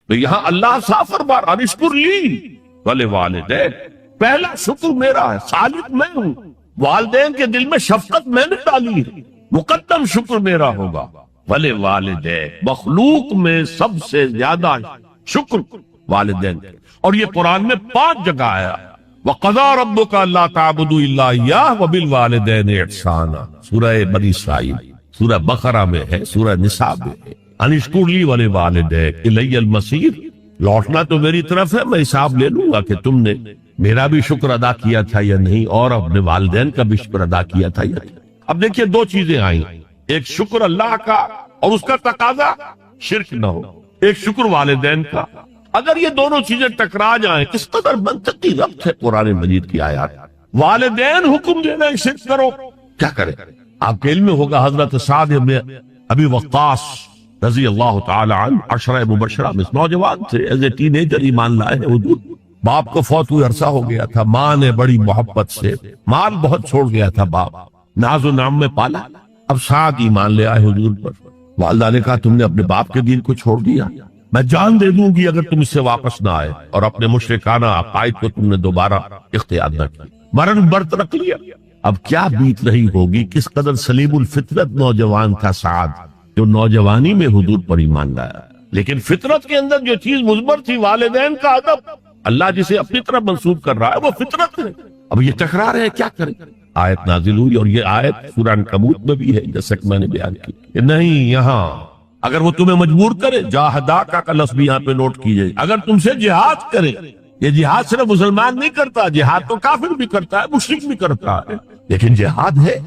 تو یہاں اللہ صاف فرما رہا انشکر لی ولی والدین، پہلا شکر میرا ہے، خالق میں ہوں، والدین کے دل میں شفقت میں نے ڈالی ہے، مقدم شکر میرا ہوگا، ولی والدین، مخلوق میں سب سے زیادہ شکر والدین۔ اور یہ قرآن میں 5 جگہ آیا، وَقَضَىٰ رَبُّكَ أَلَّا تَعْبُدُوا إِلَّا إِيَّاهُ وَبِالْوَالِدَيْنِ إِحْسَانًا، سورہ بنی اسرائیل، سورہ بقرہ میں ہے، سورہ نساء میں ہے، انشکر لی وَلِوَالِدَيْكَ إِلَيَّ الْمَصِيرُ، لوٹنا تو میری طرف ہے، میں حساب لے لوں گا کہ تم نے میرا بھی شکر ادا کیا تھا یا نہیں، اور اپنے والدین کا بھی شکر ادا کیا تھا یا نہیں۔ اب دیکھیے 2 چیزیں آئیں، ایک شکر اللہ کا اور اس کا تقاضا شرک نہ ہو، ایک شکر والدین کا۔ اگر یہ دونوں چیزیں ٹکرا جائیں، کس قدر منطقی ربط ہے قرآن مجید کی آیات۔ والدین حکم دے رہے ہیں شرک کرو، کیا کریں؟ آپ کے علم میں ہوگا حضرت سعد بن ابی وقاص رضی اللہ تعالی عنہ، 10 مبشرہ میں نوجوان تھے، ایز اے ٹین ایجر ایمان لائے ہیں حضور۔ باپ کو فوت ہوئے عرصہ ہو گیا تھا، ماں نے بڑی محبت سے مال بہت چھوڑ گیا تھا، باپ ناز و نام میں پالا۔ اب سعد ایمان لے آئے حضور پر، والدہ نے کہا تم نے اپنے باپ کے دین کو چھوڑ دیا، میں جان دے دوں گی اگر تم اس سے واپس نہ آئے، اور اپنے مشرکانہ عقائد کو تم نے دوبارہ اختیار نہ کیا، مرن برت رکھ لیا۔ اب کیا بیت رہی ہوگی، کس قدر سلیم الفطرت نوجوان تھا سعد، جو نوجوانی میں حضور پر ایمان لایا، لیکن فطرت کے اندر جو چیز مضمر تھی، والدین کا ادب، اللہ جسے اپنی طرف منسوب کر رہا ہے وہ فطرت ہے۔ اب یہ ٹکرا رہے ہیں، کیا کریں؟ آیت نازل ہوئی، اور یہ آیت سورہ عنکبوت میں بھی ہے، جیسا کہ میں نے بیان کی کہ نہیں، یہاں اگر وہ تمہیں مجبور کرے، جاہداکا کا لفظ بھی یہاں پہ نوٹ کیجئے، اگر تم سے جہاد کرے، یہ جہاد صرف مسلمان نہیں کرتا، جہاد تو کافر بھی کرتا ہے، مشرک بھی کرتا ہے، لیکن جہاد ہے،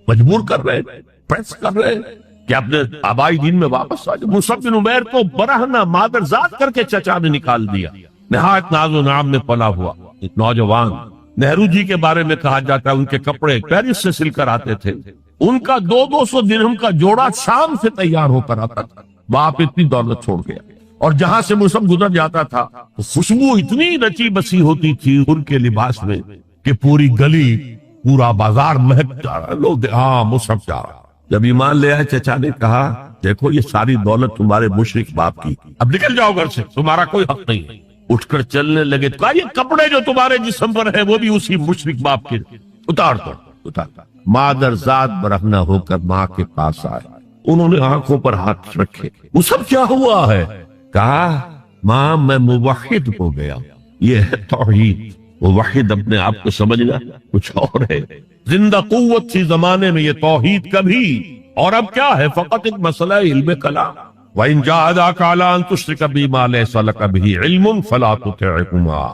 مجبور کر رہے ہیں، پریس کر رہے ہیں کہ اپنے آبائی دین میں واپس آ جائے۔ مصعب بن عمیر کو برہنہ مادر ذات کر کے چچا نے نکال دیا، نہایت ناز و نام میں پلا ہوا ایک نوجوان۔ نہرو جی کے بارے میں کہا جاتا ہے ان کے کپڑے پیرس سے سل کر آتے تھے، ان کا 200 درہم کا جوڑا شام سے تیار ہو کر آتا تھا۔ باپ اتنی دولت چھوڑ گیا، اور جہاں سے مصعب گزر جاتا تھا تو خوشبو اتنی رچی بسی ہوتی تھی ان کے لباس میں کہ پوری گلی، پورا بازار مہک جا رہا، لوگ ہاں مصعب جا رہا۔ جب ایمان لے آئے، چچا نے کہا دیکھو یہ ساری دولت تمہارے مشرک باپ کی، اب نکل جاؤ گھر سے، تمہارا کوئی حق نہیں ہے۔ اٹھ کر چلنے لگے، کہا یہ کپڑے جو تمہارے جسم پر ہے وہ بھی اسی مشرک باپ کے، اتار دو، اتار۔ مادر ذات برہنہ ہو کر ماں کے پاس آئے، انہوں نے آنکھوں پر ہاتھ رکھے، وہ سب کیا ہوا ہے؟ کہا ماں میں موحد ہو گیا، یہ ہے توحید۔ موحد اپنے آپ کو سمجھنا کچھ اور ہے، زندہ قوت تھی زمانے میں یہ توحید کبھی، اور اب کیا ہے؟ فقط ایک مسئلہ علم کلام۔ وَإِن جَاهَدَاكَ عَلَىٰ أَن تُشْرِكَ بِي مَا لَيْسَ لَكَ بِهِ عِلْمٌ فَلَا تُطِعْهُمَا۔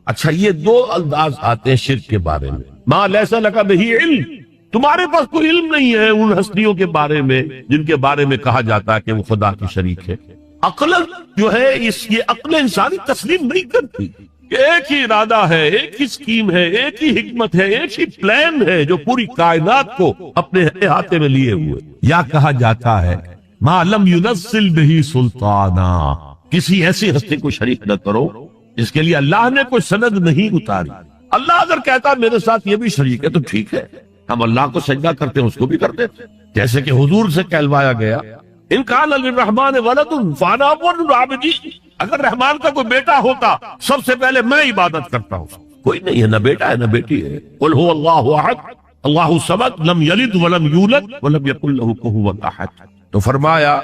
اچھا یہ 2 الفاظ آتے ہیں شرک کے بارے میں، مَا لَيْسَ لَكَ بِهِ علم، تمہارے پاس کوئی علم نہیں ہے ان ہستیوں کے بارے میں جن کے بارے میں کہا جاتا ہے کہ وہ خدا کی شریک ہے۔ عقل جو ہے یہ عقل انسانی تسلیم نہیں کرتی کہ ایک ہی ارادہ ہے، ایک ہی اسکیم ہے، ایک ہی حکمت ہے، ایک ہی پلان ہے جو پوری کائنات کو اپنے احاطے میں لیے ہوئے۔ یا کہا جاتا ہے ما لم ينزل به سلطانا، کسی ایسی ہستی کو شریک نہ کرو جس کے لیے اللہ نے کوئی سند نہیں اتاری۔ اللہ اگر کہتا میرے ساتھ یہ بھی شریک ہے تو ٹھیک ہے، ہم اللہ کو سجدہ کرتے ہیں، اس کو بھی کرتے ہیں، جیسے کہ حضور سے کہلوایا گیا ان کان للرحمن ولد فانا اول العابدین، اگر رحمان کا کوئی بیٹا ہوتا سب سے پہلے میں عبادت کرتا ہوں۔ کوئی نہیں ہے، نہ بیٹا ہے نہ بیٹی ہے۔ قل هو اللہ احد اللہ الصمد لم یلد ولم یولد ولم یکن له کفوا احد۔ تو فرمایا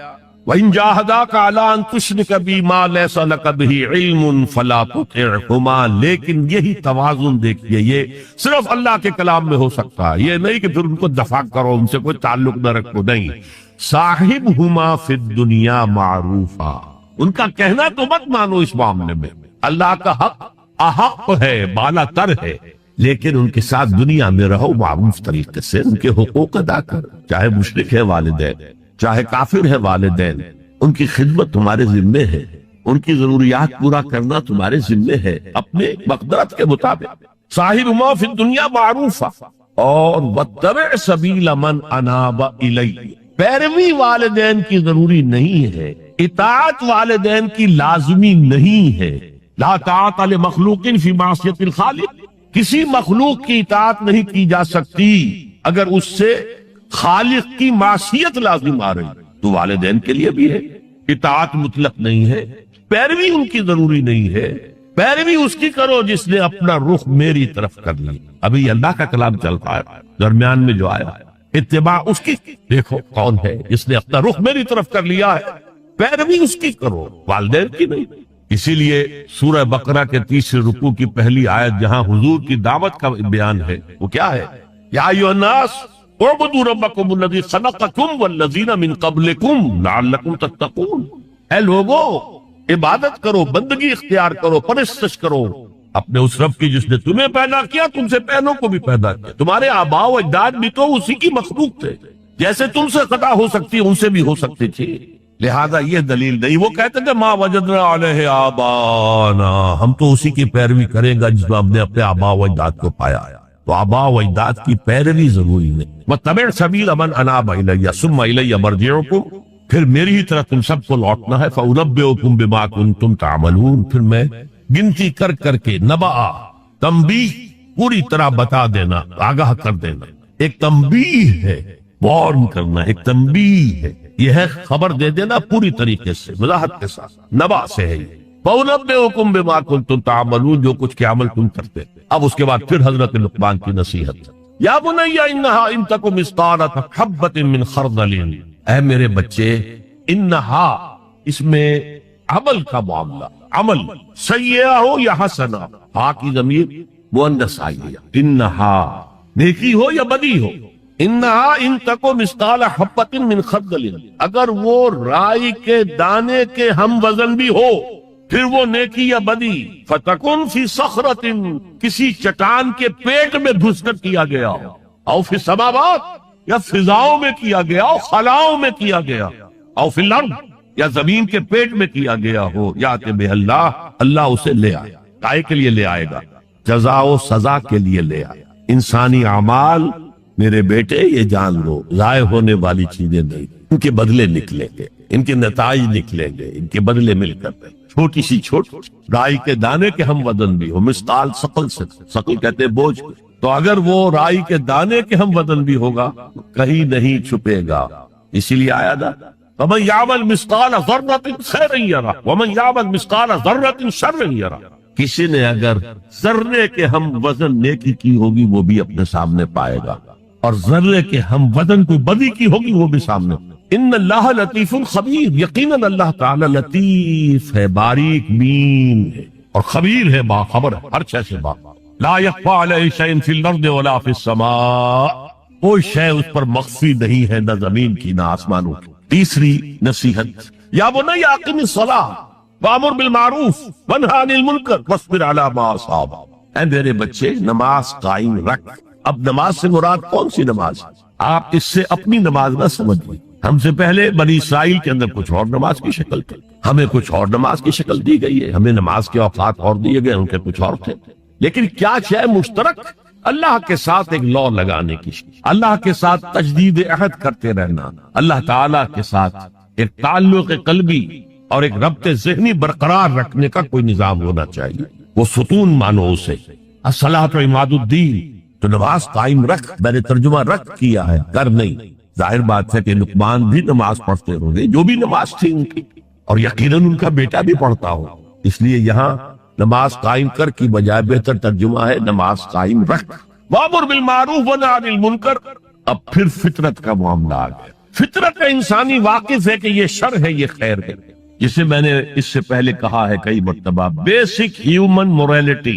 وَإِن جَاهَدَاكَ عَلَىٰ أَن تُشْرِكَ بِي مَا لَيْسَ لَكَ بِهِ عِلْمٌ فَلَا تُطِعْهُمَا۔ لیکن یہی توازن دیکھیے، یہ صرف اللہ کے کلام میں ہو سکتا ہے، یہ نہیں کہ پھر ان کو دفاع کرو، ان سے کوئی تعلق نہ رکھو، نہیں۔ صاحبهما فی الدنیا معروفا، ان کا کہنا تو مت مانو اس معاملے میں، اللہ کا حق احق ہے، بالا تر ہے، لیکن ان کے ساتھ دنیا میں رہو معروف طریقے سے، ان کے حقوق ادا کر، چاہے مشرک ہے والدین، چاہے کافر ہے والدین، ان کی خدمت تمہارے ذمے ہے، ان کی ضروریات پورا کرنا تمہارے ذمے ہے اپنے مقدرت کے مطابق۔ صاحبہما فی الدنیا معروفا، اور واتبع سبیل من اناب الی، پیروی والدین کی ضروری نہیں ہے، اطاعت والدین کی لازمی نہیں ہے۔ لا طاعت لمخلوق فی معصیت الخالق، کسی مخلوق کی اطاعت نہیں کی جا سکتی اگر اس سے خالق کی معصیت لازم آ رہی، تو والدین کے لیے بھی ہے۔ اطاعت مطلق نہیں ہے، پیروی ان کی ضروری نہیں ہے، پیروی اس کی کرو جس نے اپنا رخ میری طرف کر لی۔ ابھی اللہ کا کلام چل رہا ہے، درمیان میں جو آیا اتباع اس کی، دیکھو کون ہے جس نے اپنا رخ میری طرف کر لیا ہے، پیروی اس کی کرو، والدین کی نہیں۔ اسی لیے سورہ بقرہ کے 30 رکوع کی پہلی آیت جہاں حضور کی دعوت کا بیان ہے وہ کیا ہے؟ یا ایھا الناس اعبدوا ربکم الذی خلقکم والذین من قبلکم لعلکم تتقون، اے لوگو عبادت کرو، بندگی اختیار کرو، پرستش کرو اپنے اس رب کی جس نے تمہیں پیدا کیا، تم سے پہلوں کو بھی پیدا کیا۔ تمہارے آباء و اجداد بھی تو اسی کی مخلوق تھے، جیسے تم سے خطا ہو سکتی ان سے بھی ہو سکتی تھی، لہذا یہ دلیل نہیں۔ وہ کہتے تھے ما وجدنا علیہ آبانا، ہم تو اسی کی پیروی کریں گا جس میں ہم نے اپنے آباء و اجداد کو پایا، تو آباء و اجداد کی پیروی ضروری نہیں۔ واتبع سبیل من اناب الی ثم الی مرجعکم، پھر میری ہی طرف تم سب کو لوٹنا ہے، فانبئکم بما کنتم تعملون، پھر میں گنتی کر کر کے نبا تنبیہ پوری طرح بتا دینا، آگاہ کر دینا۔ ایک تنبیہ ہے، وارن کرنا، ایک تنبیہ ہے، یہ ہے خبر دے دینا پوری طریقے سے، وضاحت کے ساتھ، نبا سے ہے یہ۔ فَأُنَبِّئُكُم بِمَا كُنتُمْ تَعْمَلُونَ، جو کچھ کے عمل تم کرتے۔ اب اس کے بعد پھر حضرت لقمان کی نصیحت، یا بنی انہا ان تک مثقال حبۃ من خردل، اے میرے بچے، انہا اس میں عمل کا معاملہ، عمل سیئہ ہو یا حسنہ، ہا کی ضمیر مؤنث آئی ہے، انہا نیکی ہو یا بدی ہو، انہا ان تک مثقال حبۃ من خردل، اگر وہ رائی کے دانے کے ہم وزن بھی ہو، پھر وہ نیکی یا بدی، فتکن فی صخرۃ، کسی چٹان کے پیٹ میں گھس کر کیا گیا ہو، او فی السماوات، یا فضاؤں میں کیا گیا ہو، خلاؤں میں کیا گیا، او فی الارض، یا زمین کے پیٹ میں کیا گیا ہو، یات بہ اللہ، اللہ اسے لے آئے، کائے کے لیے لے آئے گا؟ جزا و سزا کے لیے لے آئے۔ انسانی اعمال میرے بیٹے یہ جان لو ضائع ہونے والی چیزیں نہیں، ان کے بدلے نکلیں گے، ان کے نتائج نکلیں گے، ان کے بدلے مل کر دیں۔ چھوٹی سی چھوٹی رائی کے دانے کے ہم وزن بھی ہو، مثقال ثقل سے، ثقل کہتے ہیں بوجھ، تو اگر وہ رائی کے دانے کے ہم وزن بھی ہوگا کہیں نہیں چھپے گا۔ اسی لیے آیا تھا وَمَن يَعْمَلْ مِثْقَالَ ذَرَّةٍ خَيْرًا يَرَهُ وَمَن يَعْمَلْ مِثْقَالَ ذَرَّةٍ شَرًّا يَرَهُ، کسی نے اگر ذرے کے ہم وزن نیکی کی ہوگی وہ بھی اپنے سامنے پائے گا، اور ذرے کے ہم وزن کوئی بدی کی ہوگی وہ بھی سامنے۔ ان اللہ لطیف خبیر، یقیناً اللہ تعالی لطیف ہے، باریک بین ہے، اور خبیر ہے، باخبر ہے ہر شے سے۔ لا یخفی علیہ شیء فی الارض ولا فی السماء، کوئی شے اس پر مخفی نہیں ہے، نہ زمین کی نہ آسمانوں کی۔ تیسری نصیحت، یا بنی اقم الصلاۃ وامر بالمعروف وانہی عن المنکر واصبر علی ما اصاب، اے میرے بچے نماز قائم رکھ۔ اب نماز سے مراد کون سی نماز؟ آپ اس سے اپنی نماز نہ سمجھیں، ہم سے پہلے بنی اسرائیل کے اندر کچھ اور نماز کی شکل تھی، ہمیں کچھ اور نماز کی شکل دی گئی ہے، ہمیں نماز کے اوقات اور دیے گئے، ان کے کچھ اور تھے، لیکن کیا شے مشترک؟ اللہ کے ساتھ ایک لا لگانے کی، اللہ کے ساتھ تجدید عہد کرتے رہنا، اللہ تعالیٰ کے ساتھ ایک تعلق قلبی اور ایک ربط ذہنی برقرار رکھنے کا کوئی نظام ہونا چاہیے، وہ ستون مانو اسے، الصلاۃ عماد الدین، تو نماز قائم رکھ، میں نے ترجمہ رکھ کیا ہے، کر نہیں۔ ظاہر بات ہے کہ لقمان بھی نماز پڑھتے ہوں گے، جو بھی نماز تھی ان کی، اور یقیناً ان کا بیٹا بھی پڑھتا ہو، اس لیے یہاں نماز قائم کر کی بجائے بہتر ترجمہ ہے نماز قائم رکھ۔ وامر بالمعروف ونہی عن المنکر، اب پھر فطرت کا معاملہ آ گیا۔ فطرت کا انسانی واقف ہے کہ یہ شر ہے، یہ خیر ہے، جسے میں نے اس سے پہلے کہا ہے کئی مرتبہ، بیسک ہیومن موریلٹی،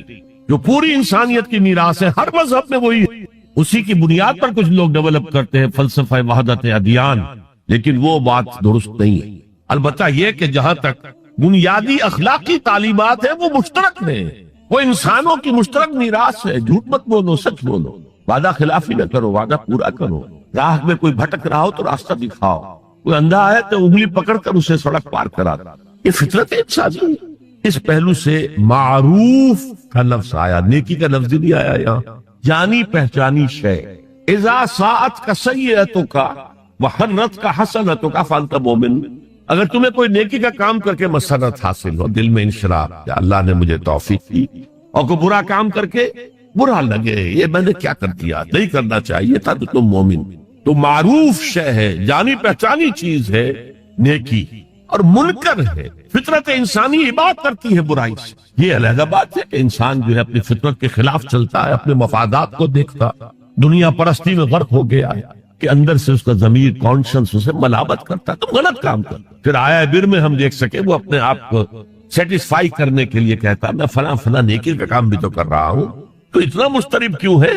جو پوری انسانیت کی میراث ہے، ہر مذہب میں وہی ہے، اسی کی بنیاد پر کچھ لوگ ڈیولپ کرتے ہیں فلسفہ وحدت ادیان، لیکن وہ بات درست نہیں ہے۔ البتہ یہ کہ جہاں تک بنیادی اخلاقی تعلیمات ہیں وہ مشترک ہیں، وہ انسانوں کی مشترک میراث ہے۔ جھوٹ مت بولو، سچ بولو، وعدہ خلافی نہ کرو، وعدہ پورا کرو، راہ میں کوئی بھٹک رہا ہو تو راستہ دکھاؤ، کوئی اندھا ہے تو انگلی پکڑ کر اسے سڑک پار کرا دو، یہ فطرت انسانی ہے۔ اس پہلو سے معروف کا لفظ آیا، نیکی کا لفظ نہیں آیا یہاں، جانی پہچانی شے۔ اذا ساعت کا سیئتوں کا وحرت کا حسنتوں کا فانت مومن، اگر تمہیں کوئی نیکی کا کام کر کے مسرت حاصل ہو، دل میں انشراح کہ اللہ نے مجھے توفیق دی، اور کوئی برا کام کر کے برا لگے یہ میں نے کیا کر دیا، نہیں کرنا چاہیے تھا، تو تم مومن۔ تو معروف شے ہے، جانی پہچانی چیز ہے نیکی، اور منکر ہے. فطرت انسانی عبادت کرتی ہے برائی سے. یہ علیحدہ بات ہے کہ انسان جو ہے اپنی فطرت کے خلاف چلتا ہے، اپنے مفادات کو دیکھتا، دنیا پرستی میں غرق ہو گیا ہے کہ اندر سے اس کا ضمیر کانشنس اسے ملامت کرتا ہے، تم غلط کام کر. پھر آیا بر میں ہم دیکھ سکے وہ اپنے آپ کو سیٹسفائی کرنے کے لیے کہتا میں فلاں فلاں نیکی کا کام بھی تو کر رہا ہوں، تو اتنا مضطرب کیوں ہے؟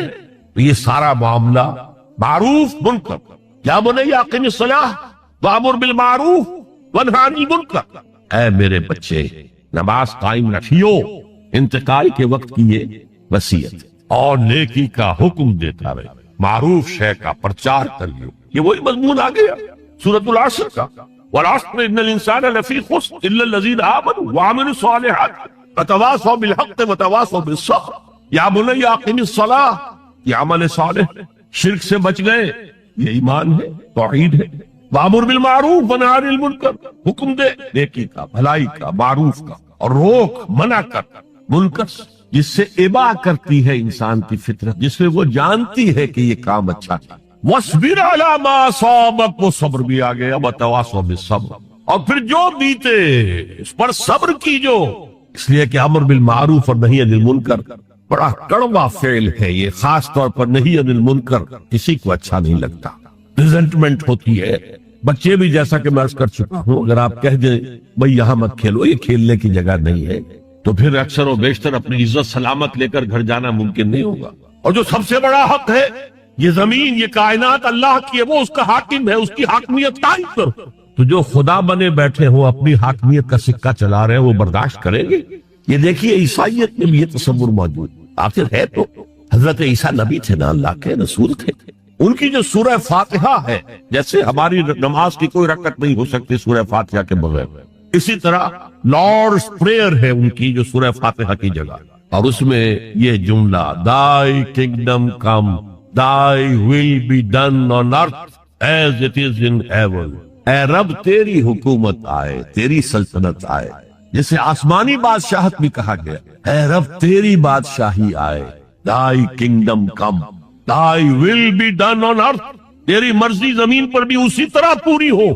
تو یہ سارا معاملہ معروف منکر. یا بنی اقم الصلاۃ وامر بالمعروف وانہی عن المنکر. اے میرے بچے نماز قائم رکھیو، انتقال کے وقت کی یہ وصیت، اور نیکی کا حکم دیتا رہے، معروف شے کا پرچار کریو. یہ وہی مضمون آ گیا سورۃ العصر کا، والعصر ان الانسان لفی خسر الا الذین آمنوا وعملوا الصالحات وتواصوا بالحق وتواصوا بالصبر. یا بنی اقم الصلاۃ، یہ عمل صالح، شرک سے بچ گئے، یہ ایمان ہے، توحید ہے. وامر بالمعروف ونہی عن المنکر، حکم دے نیکی کا، بھلائی کا، معروف کا، اور روک منع کر منکر سے، جس سے ابا کرتی ہے انسان کی فطرت، جس میں وہ جانتی ہے کہ یہ کام اچھا ہے. وَاصْبِرْ عَلَىٰ مَا أَصَابَكَ، وہ صبر بھی آ گیا، وَتَوَاصَوْا بِالصَّبْرِ، اور پھر جو بیتے اس پر صبر کیجو. اس لیے کہ امر بالمعروف اور نہی عن المنکر بڑا کڑوا فعل ہے. یہ خاص طور پر نہی عن المنکر کسی کو اچھا نہیں لگتا، ریزنٹمنٹ ہوتی ہے. بچے بھی جیسا کہ میں عرض کر چکا ہوں، اگر آپ کہہ دیں بھئی یہاں مت کھیلو، یہ کھیلنے کی جگہ نہیں ہے، تو پھر اکثر و بیشتر اپنی عزت سلامت لے کر گھر جانا ممکن نہیں ہوگا. اور جو سب سے بڑا حق ہے، یہ زمین، یہ کائنات اللہ کی ہے، وہ اس کا حاکم ہے، اس کی حاکمیت قائم کرو. تو جو خدا بنے بیٹھے ہوں اپنی حاکمیت کا سکہ چلا رہے ہیں، وہ برداشت کریں گے؟ یہ دیکھیے عیسائیت میں بھی یہ تصور موجود. آخر ہے تو حضرت عیسیٰ نبی تھے نا، اللہ کے رسول تھے. ان کی جو سورہ فاتحہ ہے، جیسے ہماری نماز کی کوئی رکعت نہیں ہو سکتی سورہ فاتحہ کے بغیر، اسی طرح لارڈز پریئر ہے ان کی جو سورہ فاتحہ کی جگہ، اور اس میں یہ جملہ Thy kingdom come, Thy will be done on earth as it is in heaven. اے رب تیری حکومت آئے، تیری سلطنت آئے، جسے آسمانی بادشاہت بھی کہا گیا. اے رب تیری بادشاہی آئے، Thy kingdom come, Thy will be done on earth. تیری مرضی زمین پر بھی اسی طرح پوری ہو.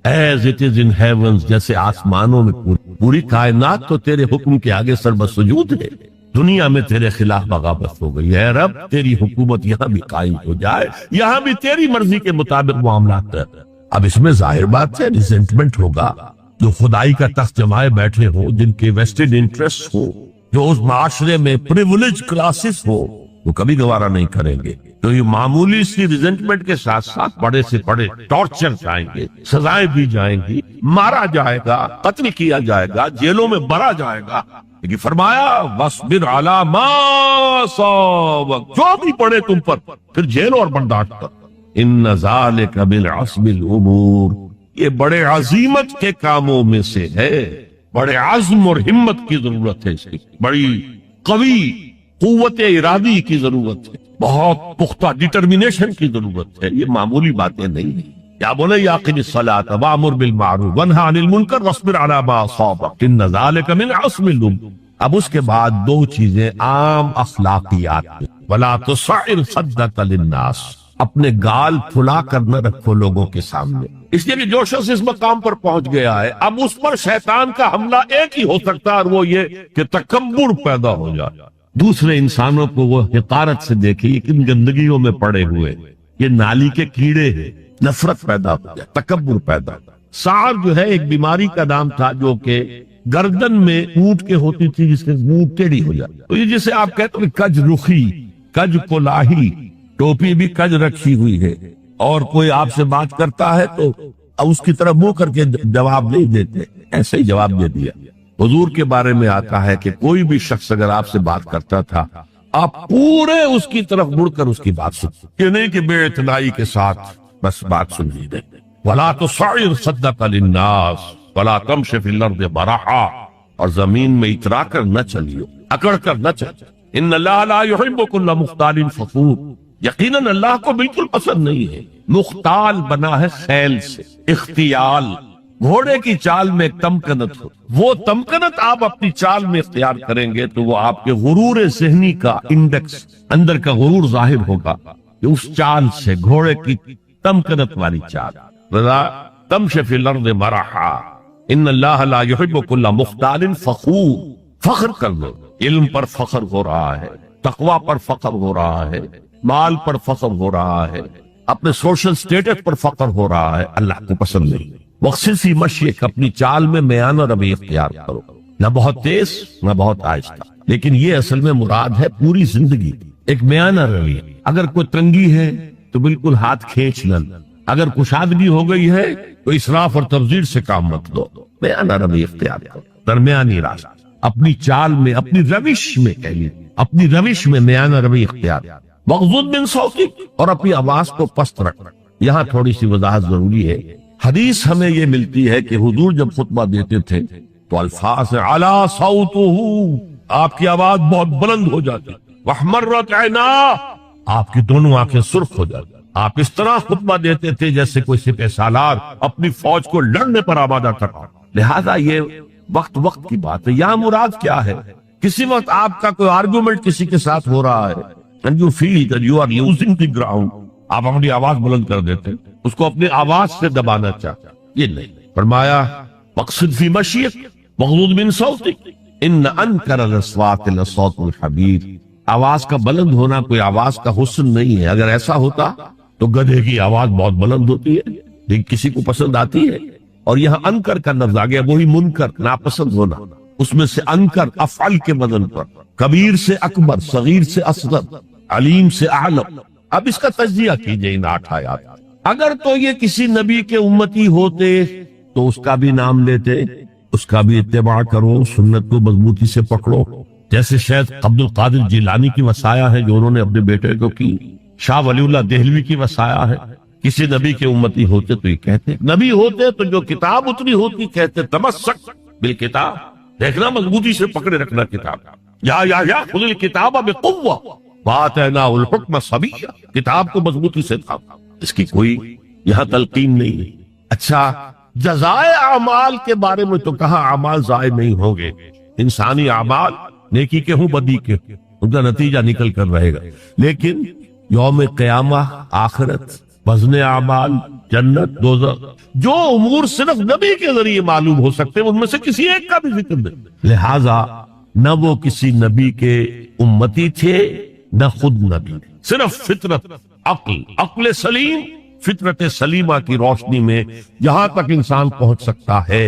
As it is in heavens، جیسے آسمانوں میں پوری کائنات تو تیرے حکم کے آگے سر بسجود ہے. دنیا میں تیرے خلاف بغاوت ہو گئی. اے رب تیری حکومت یہاں بھی قائم ہو جائے، یہاں بھی تیری مرضی کے مطابق معاملات ہے. اب اس میں ظاہر بات ہے ریزنٹمنٹ ہوگا. جو خدائی کا تخت جمائے بیٹھے ہو، جن کے ویسٹڈ انٹرسٹ ہو، جو اس معاشرے میں پریولیج کلاسز ہو، وہ کبھی گوارا نہیں کریں گے. تو یہ معمولی سی ریزنٹمنٹ کے ساتھ ساتھ بڑے سے بڑے ٹارچر جائیں گے، سزائیں دی جائیں گی، مارا جائے گا، قتل کیا جائے گا، جیلوں میں بھرا جائے گا. لیکن فرمایا وَاصْبِرْ عَلَىٰ مَا أَصَابَكَ، جو بھی پڑے تم پر، پھر جیل اور برداشت کر. إِنَّ ذَلِكَ مِنْ عَزْمِ الْأُمُورِ، یہ بڑے عظیمت کے کاموں میں سے ہے. بڑے عزم اور ہمت کی ضرورت ہے، اس کی بڑی قوی قوت ارادی کی ضرورت ہے، بہت پختہ ڈٹرمینیشن کی ضرورت ہے. یہ معمولی باتیں نہیں ہیں. یا بنی اقم الصلاۃ وامر بالمعروف وانہی عن المنکر واصبر علی ما اصابک ان ذلک من عزم الامور. اب اس کے بعد دو چیزیں عام اخلاقیات، ولا تصعر خدک للناس، اپنے گال پھلا کر نہ رکھو لوگوں کے سامنے. اس لیے کہ جو شخص اس مقام پر پہنچ گیا ہے، اب اس پر شیطان کا حملہ ایک ہی ہو سکتا ہے، اور وہ یہ کہ تکبر پیدا ہو جائے. دوسرے انسانوں کو وہ حقارت سے دیکھے، یہ کن گندگیوں میں پڑے ہوئے، یہ نالی کے کیڑے ہیں. نفرت پیدا ہو جائے، تکبر پیدا. سعر جو ہے ایک بیماری کا نام تھا جو کہ گردن میں اونٹ کے ہوتی تھی، جس سے منہ ٹیڑھی ہو جاتی. تو یہ جسے آپ کہتے ہیں کج رخی، کج کلاہی، ٹوپی بھی کج رکھی ہوئی ہے، اور کوئی آپ سے بات کرتا ہے تو اس کی طرف منہ کر کے جواب نہیں دیتے، ایسے ہی جواب دے دیا. حضور کے بارے میں آتا ہے کہ کوئی بھی شخص اگر آپ سے بات کرتا تھا، آپ پورے اس کی طرف مڑ کر اس کی بات سنتے، یہ نہیں کہ بے اعتنائی کے ساتھ بس بات سن لی. وَلَا تُصَعِّرْ خَدَّكَ لِلنَّاسِ وَلَا تَمْشِ فِي الْأَرْضِ مَرَحًا، اور زمین میں اترا کر نہ چلیو، اکڑ کر نہ چلیو. إِنَّ اللَّهَ لَا يُحِبُّ كُلَّ مُخْتَالٍ فَخُورٍ، یقیناً اللہ کو بالکل پسند نہیں ہے. مختال بنا ہے خیل سے، اختیال، گھوڑے کی چال میں ایک تمکنت ہو. وہ تمکنت آپ اپنی چال میں اختیار کریں گے تو وہ آپ کے غرور ذہنی کا انڈیکس، اندر کا غرور ظاہر ہوگا کہ اس چال سے، گھوڑے کی تمکنت والی چال. رضا تمشی فی الارض مرحا، ان اللہ لا یحب کل مختال فخور، فخر کر لو، علم پر فخر ہو رہا ہے، تقوی پر فخر ہو رہا ہے، مال پر فخر ہو رہا ہے، اپنے سوشل سٹیٹس پر فخر ہو رہا ہے، اللہ کو پسند نہیں۔ وقصد فی مشیک، اپنی چال میں میانہ روی اختیار کرو، نہ بہت تیز نہ بہت آہستہ، لیکن یہ اصل میں مراد ہے پوری زندگی ایک میانہ روی۔ اگر کوئی تنگی ہے تو بالکل ہاتھ کھینچ لن، اگر کشادگی ہو گئی ہے تو اسراف اور تبذیر سے کام مت لو، میانہ روی اختیار کرو، درمیانی راستہ اپنی چال میں، اپنی روش میں، اپنی روش میں میانہ روی اختیار۔ وغضض من صوتک، اور اپنی آواز کو پست رکھ۔ یہاں تھوڑی سی وضاحت ضروری ہے۔ حدیث ہمیں یہ ملتی ہے کہ حضور جب خطبہ دیتے تھے تو الفاظ علا صوتہ، آپ کی آواز بہت بلند ہو جاتی، واحمرت عیناہ، آپ کی دونوں آنکھیں سرخ ہو جاتی۔ آپ اس طرح خطبہ دیتے تھے جیسے کوئی سپہ سالار اپنی فوج کو لڑنے پر آمادہ کر رہا۔ لہذا یہ وقت کی بات ہے۔ یہاں مراد کیا ہے؟ کسی وقت آپ کا کوئی آرگومنٹ کسی کے ساتھ ہو رہا ہے and you feel that you are losing the ground، آپ اپنی آواز بلند کر دیتے، اس کو اپنی آواز سے دبانا چاہتے، یہ نہیں۔ فرمایا مقصد فی مشیک وغضض من صوتک ان انکر الاصوات لصوت الحمیر، آواز کا بلند ہونا کوئی آواز کا حسن نہیں ہے۔ اگر ایسا ہوتا تو گدھے کی آواز بہت بلند ہوتی ہے لیکن کسی کو پسند آتی ہے، اور یہاں انکر کا لفظ آ گیا، وہی منکر، ناپسند ہونا، اس میں سے انکر افعل کے وزن پر، کبیر سے اکبر، صغیر سے اصغر، علیم سے اعلم۔ اب اس کا تجزیہ کیجئے ان 8 آیات۔ اگر تو یہ کسی نبی کے امتی ہوتے تو اس کا بھی نام لیتے، اس کا بھی اتباع کرو، سنت کو مضبوطی سے پکڑو، جیسے شیخ عبد القادر جیلانی کی وصایا ہے جو انہوں نے اپنے بیٹے کو کی، شاہ ولی اللہ دہلوی کی وصایا ہے۔ کسی نبی کے امتی ہوتے تو یہ کہتے، نبی ہوتے تو جو کتاب اتری ہوتی کہتے تمسک بالکتاب، دیکھنا مضبوطی سے پکڑے رکھنا کتاب، یا خذ الکتاب بقوہ وآتیناہ الحکم صبیا، کتاب کو مضبوطی سے تھام۔ اس کی کوئی یہاں تلقین نہیں ہے۔ اچھا، جزائے اعمال کے بارے میں تو کہا اعمال ضائع نہیں ہوں گے، انسانی اعمال نیکی کے ہوں بدی کے، ان کا نتیجہ نکل کر رہے گا، لیکن یوم قیامہ، آخرت، وزن اعمال، جنت، دوزخ، جو امور صرف نبی کے ذریعے معلوم ہو سکتے ان میں سے کسی ایک کا بھی ذکر نہیں۔ لہذا نہ وہ کسی نبی کے امتی تھے نہ خود نبی، صرف فطرت، عقل سلیم، فطرت سلیمہ کی روشنی میں جہاں تک انسان پہنچ سکتا ہے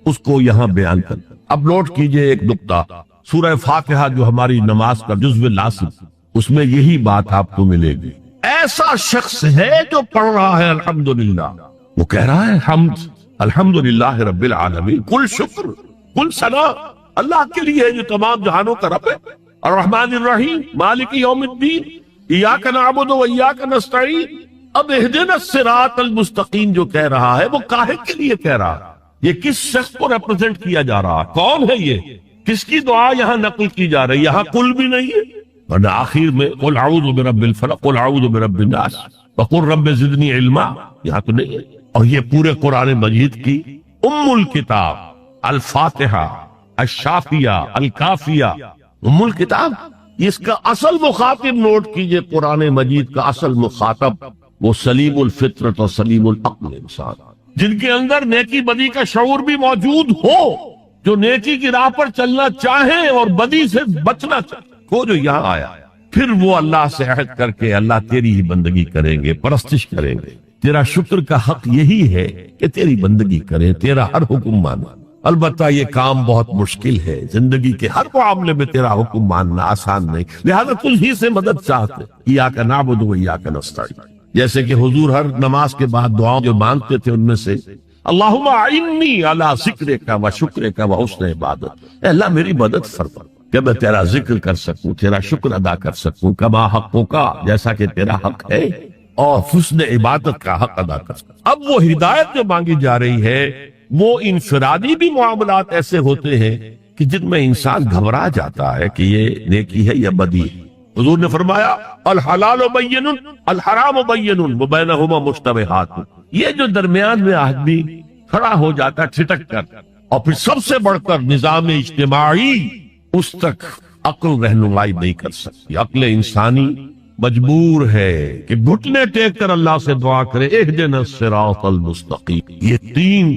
اس کو یہاں بیان کر۔ اب نوٹ کیجئے ایک نقطہ، سورہ فاتحہ جو ہماری نماز کا جزو لازم، اس میں یہی بات آپ کو ملے گی۔ ایسا شخص ہے جو پڑھ رہا ہے الحمدللہ، وہ کہہ رہا ہے حمد الحمدللہ رب العالمین، کل شکر، کل ثنا اللہ کے لیے ہے جو تمام جہانوں کا رب ہے، الرحمن الرحیم، مالک یوم الدین، ایاک نعبد و ایاک نستعین۔ اب اہدنا الصراط المستقیم جو کہہ رہا ہے وہ کاہے کے لیے کہہ رہا ہے؟ یہ کس شخص کو ریپرزینٹ کیا جا رہا ہے؟ کون ہے یہ؟ کس کی دعا یہاں نقل کی جا رہی ہے؟ یہاں کل بھی نہیں ہے، ورنہ آخر میں قل اعوذ برب الفلق، قل اعوذ برب الناس، وقل رب زدنی علما، یہاں تو نہیں ہے۔ اور یہ پورے قرآن مجید کی ام الکتاب الفاتحہ، الشافیہ، الکافیہ، ام الکتاب، اس کا اصل مخاطب نوٹ کیجئے، قرآن مجید کا اصل مخاطب وہ سلیم الفطرت اور سلیم العقل انسان، جن کے اندر نیکی بدی کا شعور بھی موجود ہو، جو نیکی کی راہ پر چلنا چاہیں اور بدی سے بچنا چاہیں، وہ جو یہاں آیا، پھر وہ اللہ سے عہد کر کے اللہ تیری ہی بندگی کریں گے، پرستش کریں گے، تیرا شکر کا حق یہی ہے کہ تیری بندگی کریں، تیرا ہر حکم مانا۔ البتہ یہ کام بہت مشکل ہے، زندگی کے ہر معاملے میں تیرا حکم ماننا آسان نہیں، لہذا تجھ ہی سے مدد چاہتے، ایاک نعبد و ایاک نستعین۔ جیسے کہ حضور ہر نماز کے بعد دعاؤں جو مانگتے تھے ان میں سے اللہم اعنی علی ذکرک و شکرک و حسن عبادت، اے اللہ میری مدد فرما کہ میں تیرا ذکر کر سکوں، تیرا شکر ادا کر سکوں، کما حقک، جیسا کہ تیرا حق ہے، اور حسن عبادت کا حق ادا کر سکوں۔ اب وہ ہدایت جو مانگی جا رہی ہے وہ انفرادی بھی معاملات ایسے ہوتے ہیں کہ جن میں انسان گھبرا جاتا ہے کہ یہ نیکی ہے یا بدی ہے۔ حضور نے فرمایا الحلال بین الحرام بین وبینہما مشتبہات، یہ جو درمیان میں آدمی کھڑا ہو جاتا ہے ٹھٹک کر، اور پھر سب سے بڑھ کر نظام اجتماعی، اس تک عقل رہنمائی نہیں کر سکتی۔ عقل انسانی مجبور ہے کہ گھٹنے ٹیک کر اللہ سے دعا کرے اہدنا الصراط المستقیم۔ یہ 3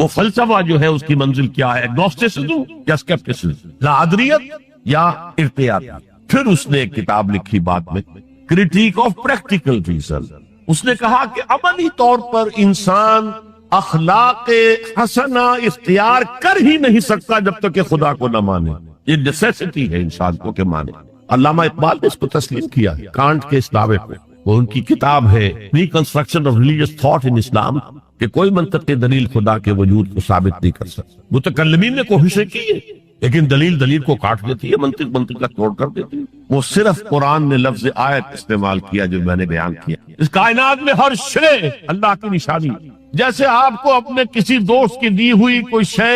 وہ فلسفہ جو ہے اس کی منزل کیا ہے، اگنوسٹسزم یا اسکیپٹسزم، لا ادریت یا ارتیاب۔ پھر اس نے ایک کتاب لکھی بعد میں، کرٹیک آف پریکٹیکل ریزن۔ اس نے کہا کہ عملی طور پر انسان اخلاق حسنہ اختیار کر ہی نہیں سکتا جب تک کہ خدا کو نہ مانے۔ یہ نیسیسٹی ہے انسان کو کہ مانے۔ علامہ اقبال نے اس کو تسلیم کیا ہے کانٹ کے اس دعوے پہ۔ وہ ان کی کتاب ہے reconstruction of religious thought in Islam, کہ کوئی منطقی دلیل خدا کے وجود کو ثابت نہیں کر سکتا۔ متکلمین نے کوششیں کی ہے لیکن دلیل کو کاٹ دیتی ہے، منطق کا توڑ کر دیتی ہے۔ وہ صرف قرآن نے لفظ آیت استعمال کیا جو میں نے بیان کیا۔ اس کائنات میں ہر شے اللہ کی نشانی، جیسے آپ کو اپنے کسی دوست کی دی ہوئی کوئی شے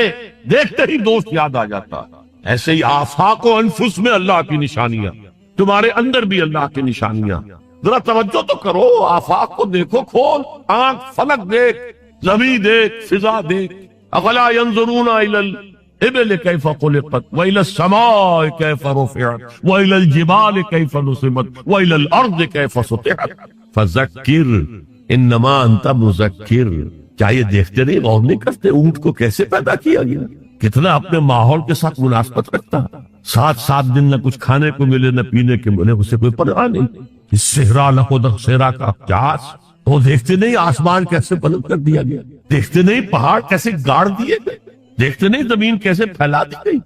دیکھتے ہی دوست یاد آ جاتا، ایسے ہی آفاق و انفس میں اللہ کی نشانیاں، تمہارے اندر بھی اللہ کی نشانیاں۔ ذرا توجہ تو کرو، آفاق کو دیکھو، کھول آنکھ، فلک دیکھ، زمین دیکھ، فضا دیکھ۔ افلا ينظرون الى الابل كيف خلقت والى السماء كيف رفعت والى الجبال كيف نصبت والى الارض كيف سطحت فذكر انما انت مذکر۔ کیا یہ دیکھتے نہیں، غور نہیں کرتے اونٹ کو کیسے پیدا کیا گیا، کتنا اپنے ماحول کے ساتھ مناسبت رکھتا، 7 دن نہ کچھ کھانے کو ملے نہ پینے کے ملے، اسے کوئی پرواہ نہیں۔ اس صحرا لخودق صحرا کا جہاز، وہ دیکھتے نہیں آسمان کیسے بلند کر دیا گیا، دیکھتے نہیں پہاڑ کیسے گاڑ دیے گئے، دیکھتے نہیں زمین کیسے پھیلا دی گئی۔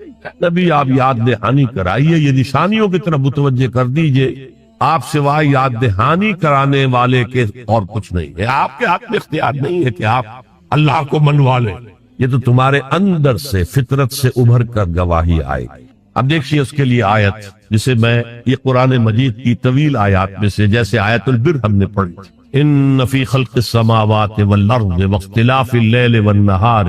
نبی آپ یاد دہانی کرائیے، یہ نشانیوں کی طرف متوجہ کر دیجئے۔ آپ سوائے یاد دہانی کرانے والے کے اور کچھ نہیں ہے، آپ کے ہاتھ میں اختیار نہیں ہے کہ آپ اللہ کو منوا لیں، یہ تو تمہارے اندر سے فطرت سے ابھر کر گواہی آئے گی۔ اب دیکھیے اس کے لیے آیت، جسے میں یہ قرآن مجید کی طویل آیات میں سے، جیسے آیت البر ہم نے پڑھی، ان فی خلق السماوات والارض واختلاف اللیل والنہار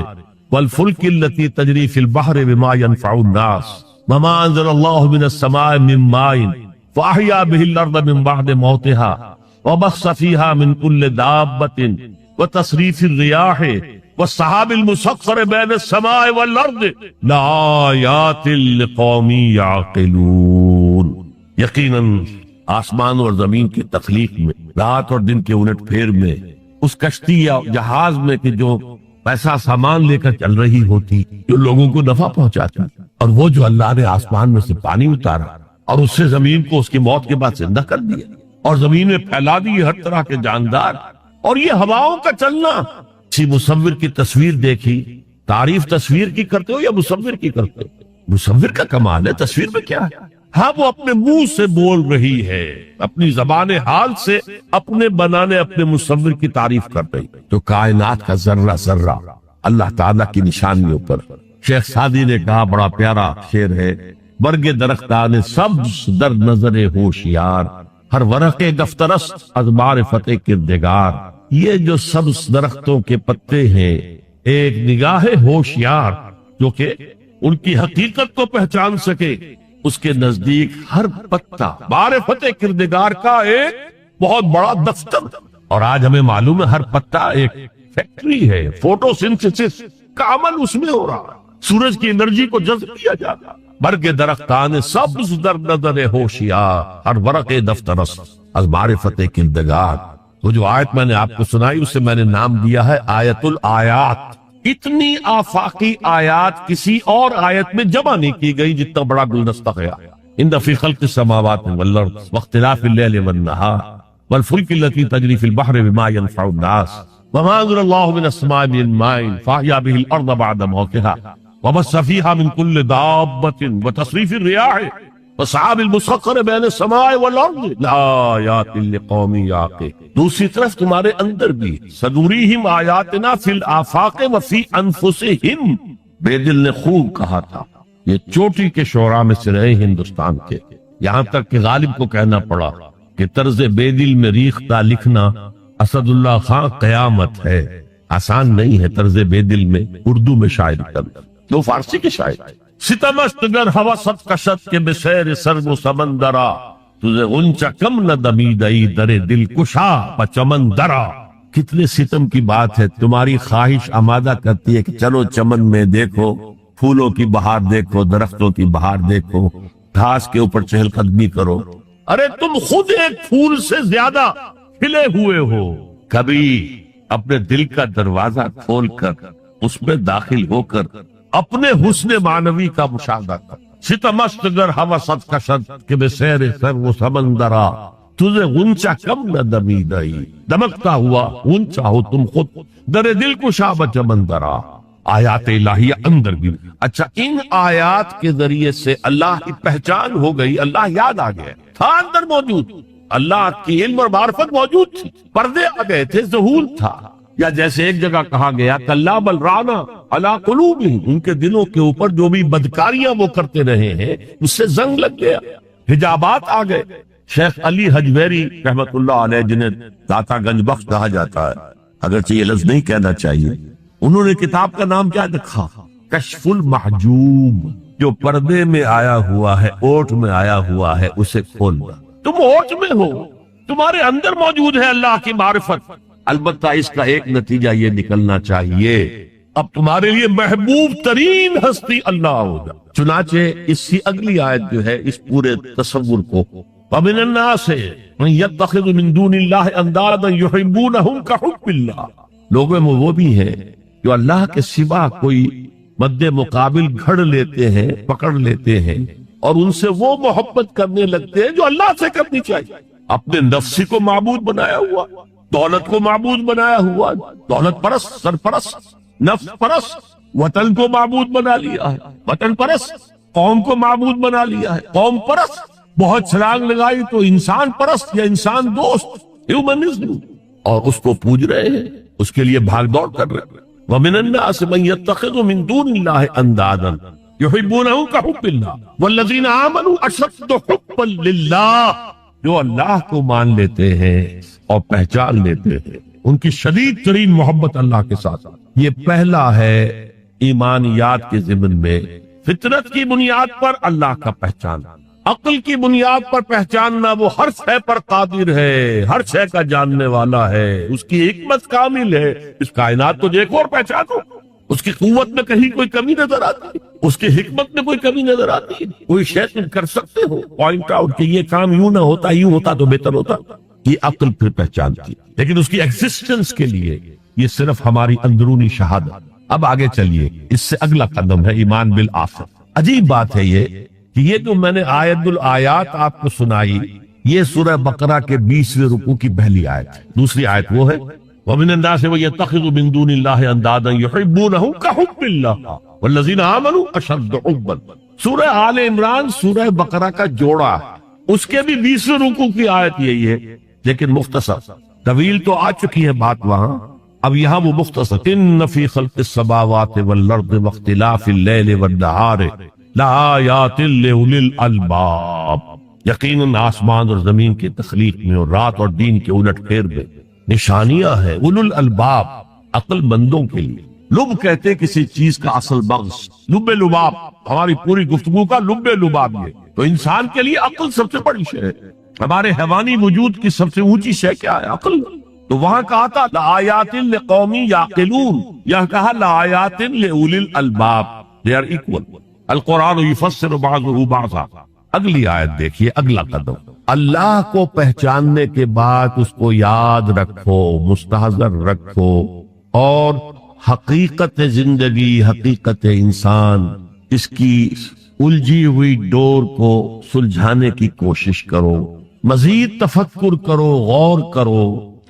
والفلک التي تجری فی البحر بما ينفع الناس وما انزل اللہ من السماء من ماء فاحیا به الارض من بعد موتها وبث فیہا من کل دابۃ وتصریف الریاح والسحاب المسخر بین السماء والارض لآیات لقوم یعقلون۔ یقیناً آسمان اور زمین کی تخلیق میں، رات اور دن کے الٹ پھیر میں، اس کشتی یا جہاز میں کہ جو پیسہ سامان لے کر چل رہی ہوتی، جو لوگوں کو نفع پہنچاتی، اور وہ جو اللہ نے آسمان میں سے پانی اتارا اور اس سے زمین کو اس کی موت کے بعد زندہ کر دیا اور زمین میں پھیلا دی ہر طرح کے جاندار، اور یہ ہواؤں کا چلنا۔ کسی مصور کی تصویر دیکھی، تعریف تصویر کی کرتے ہو یا مصور کی کرتے ہو؟ مصور کا کمال ہے، تصویر میں کیا ہے؟ ہاں وہ اپنے منہ سے بول رہی ہے، اپنی زبان حال سے اپنے بنانے اپنے مصور کی تعریف کر رہی، تو کائنات کا ذرہ ذرہ اللہ تعالیٰ کی نشانیوں پر۔ شیخ سعدی نے کہا، بڑا پیارا شعر ہے، برگ درختان سبز در نظر ہوشیار ہر ورق گفترست از معرفت کردگار۔ یہ جو سبز درختوں کے پتے ہیں، ایک نگاہ ہوشیار جو کہ ان کی حقیقت کو پہچان سکے، اس کے نزدیک ہر پتا معرفت کردگار کا ایک بہت بڑا دفتر۔ اور آج ہمیں معلوم ہے ہر پتا ایک فیکٹری ہے، فوٹو سنتھسس کا عمل اس میں ہو رہا، سورج کی انرجی کو جذب کیا جاتا۔ برگ درختان سبز در نظر ہوشیار ہر ورق دفترست از معرفت کردگار۔ وہ جو آیت میں نے آپ کو سنائی اسے میں نے نام دیا ہے آیت الآیات۔ اتنی آفاقی آیات کسی اور آیت میں جمع نہیں کی گئی جتنا بڑا گلدستہ ہے۔ ان فی خلق السماوات والارض واختلاف اللیل والنہار والفلک التي تجری فی البحر بما ينفع الناس وما انزل اللہ من السماء من ماء فاحیا به الارض بعد موتها وبث فیہا من کل دابۃ وتصریف الریاح والسحاب المسخر بین السماء والارض لآیات لقوم یعقلون۔ دوسری طرف تمہارے اندر بھی سنوریہم آیاتنا فی الآفاق وفی انفسہم، بے دل نے خوب کہا تھا، یہ چوٹی کے شعراء میں سے رہے ہندوستان کے، یہاں تک کہ غالب کو کہنا پڑا کہ طرز بے دل میں ریختہ لکھنا اسد اللہ خان قیامت ہے، آسان نہیں ہے طرز بے دل میں اردو میں شاعری کرنا۔ وہ فارسی کے شاعر، ستمست گر حوست کشت کے بسیر سرگ و سمندرا تجھے غنچہ کم نہ دمیدئی در دل کشا پچمن درا۔ کتنے ستم کی بات ہے، تمہاری خواہش آمادہ کرتی ہے کہ چلو چمن میں دیکھو، پھولوں کی بہار دیکھو، درختوں کی بہار دیکھو، گھاس کے اوپر چہل قدمی کرو۔ ارے تم خود ایک پھول سے زیادہ کھلے ہوئے ہو، کبھی اپنے دل کا دروازہ کھول کر اس میں داخل ہو کر اپنے حسن معنوی کا مشاہدہ کر. ستمست گر حوست کشد کہ بے سیر سر و سمندرا تجھے غنچہ کم نہ دمیدائی دمکتا ہوا غنچہ ہو تم خود در دل کو شاب چمندرا. آیات الہیہ اندر بھی. اچھا ان آیات کے ذریعے سے اللہ کی پہچان ہو گئی, اللہ یاد آ گیا, تھا اندر موجود, اللہ کی علم اور معرفت موجود تھی, پردے آ گئے تھے, ظہور تھا. یا جیسے ایک جگہ کہا گیا کلا بل رانا علی قلوبہم, ان کے دلوں کے اوپر جو بھی بدکاریاں وہ کرتے رہے ہیں اس سے زنگ لگ گیا, حجابات آ گئے. شیخ علی حجویری رحمت اللہ علیہ جنہیں داتا گنج بخش کہا جاتا ہے, اگرچہ یہ لفظ نہیں کہنا چاہیے, انہوں نے کتاب کا نام کیا رکھا, کشف المحجوب, جو پردے میں آیا ہوا ہے, اوٹ میں آیا ہوا ہے, اسے کھولنا. تم اوٹ میں ہو, تمہارے اندر موجود ہے اللہ کی معرفت. البتہ اس کا ایک نتیجہ یہ نکلنا چاہیے اب تمہارے لیے محبوب ترین ہستی اللہ ہوگا. چنانچہ اس کی اگلی آیت جو ہے اس پورے تصور کو وَمِنَ النَّاسِ مَن يَتَّخِذُ مِن دُونِ اللَّهِ أَندَادًا يُحِبُّونَهُمْ كَحُبِّ اللَّهِ, لوگوں میں وہ بھی ہیں جو اللہ کے سوا کوئی مد مقابل گھڑ لیتے ہیں, پکڑ لیتے ہیں, اور ان سے وہ محبت کرنے لگتے ہیں جو اللہ سے کرنی چاہیے. اپنے نفسی کو معبود بنایا ہوا, دولت کو معبود بنایا ہوا, دولت پرست, سرپرست, نفس پرست, وطن کو معبود بنا لیا ہے, وطن پرست, قوم کو معبود بنا لیا ہے, قوم پرست, بہت چھلانگ لگائی تو انسان پرست یا انسان دوست, ہیومنزم, اور اس کو پوج رہے ہیں, اس کے لیے بھاگ دوڑ کر رہے ہیں. وَمِنَ النَّاسِ مَن يَتَّخِذُ مِن دُونِ اللَّهِ أَندَادًا يُحِبُّونَهُمْ كَحُبِّ اللَّهِ وَالَّذِينَ آمَنُوا أَشَدُّ حُبًّا لِلَّهِ, جو اللہ کو مان لیتے ہیں اور پہچان لیتے ہیں ان کی شدید ترین محبت اللہ کے ساتھ. یہ پہلا ہے ایمانیات کے ضمن میں, فطرت کی بنیاد پر اللہ کا پہچاننا, عقل کی بنیاد پر پہچاننا وہ ہر شے پر قادر ہے, ہر شے کا جاننے والا ہے, اس کی حکمت کامل ہے, اس کائنات کو دیکھو اور پہچانو, اس کی قوت میں کہیں کوئی کمی نظر آتی, اس کی حکمت میں کوئی کمی نظر آتی, کوئی شے تم کر سکتے ہو پوائنٹ آؤٹ کہ یہ کام یوں نہ ہوتا, یوں ہوتا تو بہتر ہوتا, یہ عقل پھر پہچانتی. لیکن اس کی ایگزسٹنس کے لیے یہ صرف ہماری اندرونی شہادت. اب آگے چلیے, اس سے اگلا قدم ہے ایمان بالآخرہ. عجیب بات ہے یہ کہ یہ جو میں نے آیت الآیات آپ کو سنائی, یہ سورہ بقرہ کے 20ویں رکوع کی پہلی آیت. دوسری آیت وہ ہے وَمِنَ النَّاسِ وَيَتَّخِذُ مِن دُونِ اللَّهِ أَندَادًا يُحِبُّونَهُمْ كَحُبِّ اللَّهِ وَالَّذِينَ آمَنُوا أَشَدُّ حُبًّا. سورہ آل عمران سورہ بقرہ کا جوڑا, اس کے بھی 20ویں رکوع کی آیت یہی ہے, لیکن مختصر. طویل تو آ چکی ہے بات وہاں, اب یہاں وہ مختصر. إِنَّ فِي خَلْقِ السَّمَاوَاتِ وَالْأَرْضِ وَاخْتِلَافِ اللَّيْلِ وَالنَّهَارِ لَآيَاتٍ لِأُولِي الْأَلْبَابِ. یقیناً آسمان اور زمین کی تخلیق میں اور رات اور دن کے الٹ پھیر میں نشانیاں ہیں اولو الالباب, عقل مندوں کے لیے. لب کہتے کسی چیز کا اصل مغز, لب لباب, ہماری پوری گفتگو کا لب لباب یہ. تو انسان کے لیے عقل سب سے بڑی شے ہے. ہمارے حیوانی وجود کی سب سے اونچی شے کیا ہے؟ عقل. تو وہاں کہا تھا لآیات لقوم یعقلون, یہاں کہا لآیات لأولی الالباب. they are equal. القرآن یفسر بعضہ بعضا. اگلی آیت دیکھیے, اگلا قدم. اللہ کو پہچاننے کے بعد اس کو یاد رکھو, مستحضر رکھو, اور حقیقت زندگی, حقیقت انسان, اس کی الجھی ہوئی ڈور کو سلجھانے کی کوشش کرو, مزید تفکر کرو, غور کرو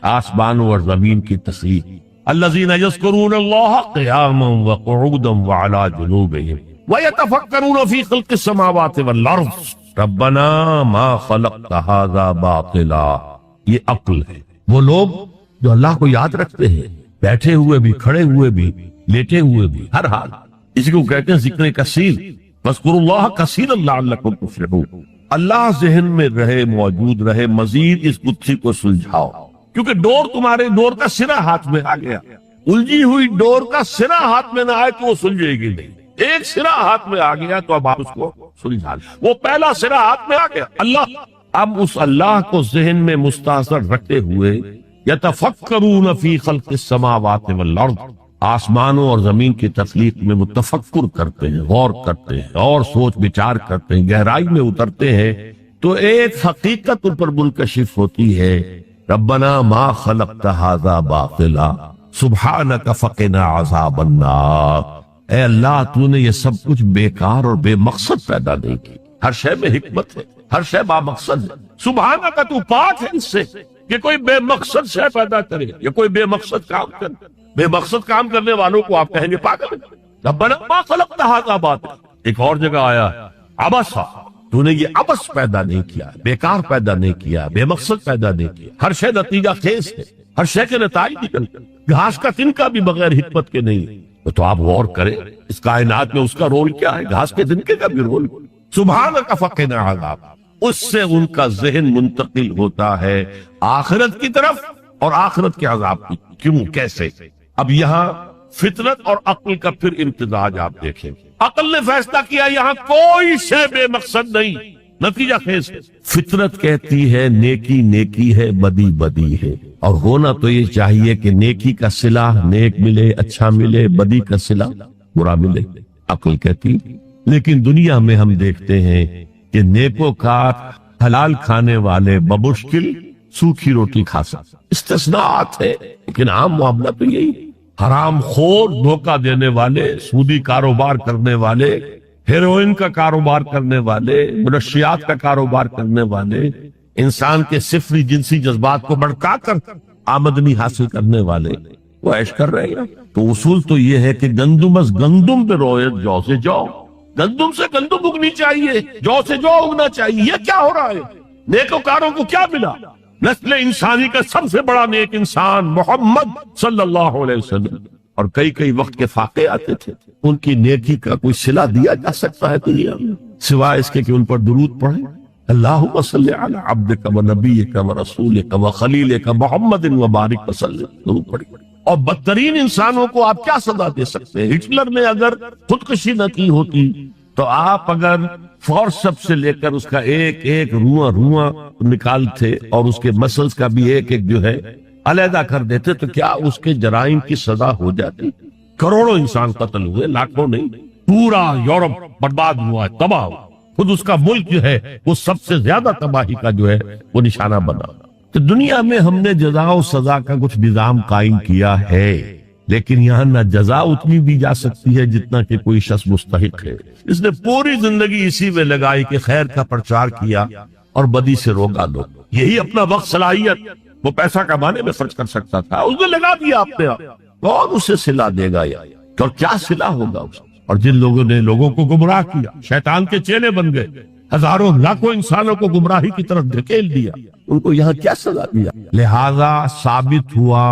آسمانوں اور زمین کی تصریف. الذین یذکرون اللہ قیاما وقعودا وعلی جنوبہم وَيَتَفَكَّرُونَ فِي خَلْقِ السَّمَاوَاتِ وَالْأَرْضِ رَبَّنَا مَا خَلَقْتَ هَذَا بَاطِلًا. یہ عقل ہے. وہ لوگ جو اللہ کو یاد رکھتے ہیں, بیٹھے ہوئے بھی, کھڑے ہوئے بھی, لیٹے ہوئے بھی, ہر حال. اسی کو کہتے ہیں ذکر کثیر. فَاذْكُرُوا اللَّهَ كَثِيرًا لَعَلَّكُمْ تُفْلِحُونَ. اللہ ذہن میں رہے, موجود رہے, مزید اس گتھی کو سلجھاؤ, کیونکہ ڈور تمہارے ڈور کا سرا ہاتھ میں آ گیا. الجھی ہوئی ڈور کا سرا ہاتھ میں نہ آئے تو وہ سلجھے گی نہیں. ایک سرا ہاتھ میں آ گیا تو اب آپ اس کو سلجھا لیں. وہ پہلا سرا ہاتھ میں آ گیا اللہ. اب اس اللہ کو ذہن میں مستحضر رکھتے ہوئے یتفکرون فی خلق السماوات والارض, آسمانوں اور زمین کی تخلیق میں وہ تفکر کرتے ہیں, غور کرتے ہیں, اور سوچ بچار کرتے ہیں, گہرائی میں اترتے ہیں, تو ایک حقیقت ان پر منکشف ہوتی ہے. ربنا ما خلقت ھذا باطلا, سبحانک فقنا عذاب النار، اے اللہ تو نے یہ سب کچھ بیکار اور بے مقصد پیدا نہیں کی، ہر شے میں حکمت ہے، ہر شے با مقصد ہے۔ سبحانک تو پاک ہے اس سے کہ کوئی بے مقصد شے پیدا کرے یا کوئی بے مقصد کام کرے۔ بے مقصد کام کرنے والوں کو آپ کہیں گے پاگل، ربنا ما خلقت ھذا باطلا۔ ایک اور جگہ آیا عبسا، تو نے یہ عبس پیدا نہیں کیا، بیکار پیدا نہیں کیا، بے مقصد پیدا نہیں کیا، ہر شے نتیجہ خیز ہے، ہر شے کے نتائج نکلتے، گھاس کا تنکا بھی بغیر حکمت کے نہیں۔ تو آپ غور کریں اس کائنات میں اس کا رول کیا ہے، گھاس کے تنکے کا بھی رول۔ سبحانک فقنا عذاب، اس سے ان کا ذہن منتقل ہوتا ہے آخرت کی طرف اور آخرت کے عذاب کی۔ کیوں، کیسے؟ اب یہاں فطرت اور عقل کا پھر امتزاج آپ دیکھیں۔ عقل نے فیصلہ کیا یہاں کوئی شے بے مقصد نہیں، نتیجہ خیز ہے۔ فطرت کہتی ہے نیکی نیکی ہے، بدی بدی ہے، اور ہونا تو یہ چاہیے کہ نیکی کا صلہ نیک ملے، اچھا ملے، بدی کا صلہ برا ملے، عقل کہتی۔ لیکن دنیا میں ہم دیکھتے ہیں کہ نیکوکار حلال کھانے والے بمشکل سوکھی روٹی کھا سکتے، استثناءات ہے، لیکن عام معاملہ تو یہی۔ حرام خور، دھوکہ دینے والے، سودی کاروبار کرنے والے، ہیروئن کا کاروبار کرنے والے، منشیات کا کاروبار کرنے والے، انسان کے صفری جنسی جذبات کو بڑھکا کر آمدنی حاصل کرنے والے، وہ عیش کر رہے ہیں۔ تو اصول تو یہ ہے کہ گندم از گندم پہ رویت جو سے جو، گندم سے گندم اگنی چاہیے، جو سے جو اگنا چاہیے۔ یہ کیا ہو رہا ہے؟ نیکوکاروں کو کیا ملا؟ نسل انسانی کا سب سے بڑا نیک انسان محمد صلی اللہ علیہ وسلم، اور کئی کئی وقت کے فاقے آتے تھے، ان کی نیکی کا کوئی صلہ دیا جا سکتا ہے دنیا میں سوائے اس کے کہ ان پر درود پڑھیں؟ اللہم صلی علی عبدک و نبیک و رسولک و خلیلک محمد و بارک وسلم، درود پڑھیں۔ اور بدترین انسانوں کو آپ کیا سزا دے سکتے ہیں؟ ہٹلر نے اگر خودکشی نہ کی ہوتی تو آپ اگر فورسپ سے لے کر اس کا ایک ایک رواں نکالتے اور اس کے مسلز کا بھی ایک ایک جو ہے علیحدہ کر دیتے تو کیا اس کے جرائم کی سزا ہو جاتی؟ کروڑوں انسان قتل ہوئے، لاکھوں نہیں، پورا یورپ برباد ہوا ہے، تباہ ہوا، خود اس کا ملک جو ہے وہ سب سے زیادہ تباہی کا جو ہے وہ نشانہ بنا۔ تو دنیا میں ہم نے جزا و سزا کا کچھ نظام قائم کیا ہے، لیکن یہاں نہ جزا اتنی دی جا سکتی ہے جتنا کہ کوئی شخص مستحق ہے۔ اس نے پوری زندگی اسی میں لگائی کہ خیر کا پرچار کیا اور بدی سے روکا دو، یہی اپنا وقت صلاحیت وہ پیسہ کمانے میں خرچ کر سکتا تھا، اس نے لگا دیا اپنے آپ، کون اسے صلہ دے گا یا اور کیا صلہ ہوگا اس؟ اور جن لوگوں نے لوگوں کو گمراہ کیا، شیطان کے چیلے بن گئے، ہزاروں لاکھوں انسانوں کو گمراہی کی طرف دھکیل دیا، ان کو یہاں کیا سزا دیا؟ لہذا ثابت ہوا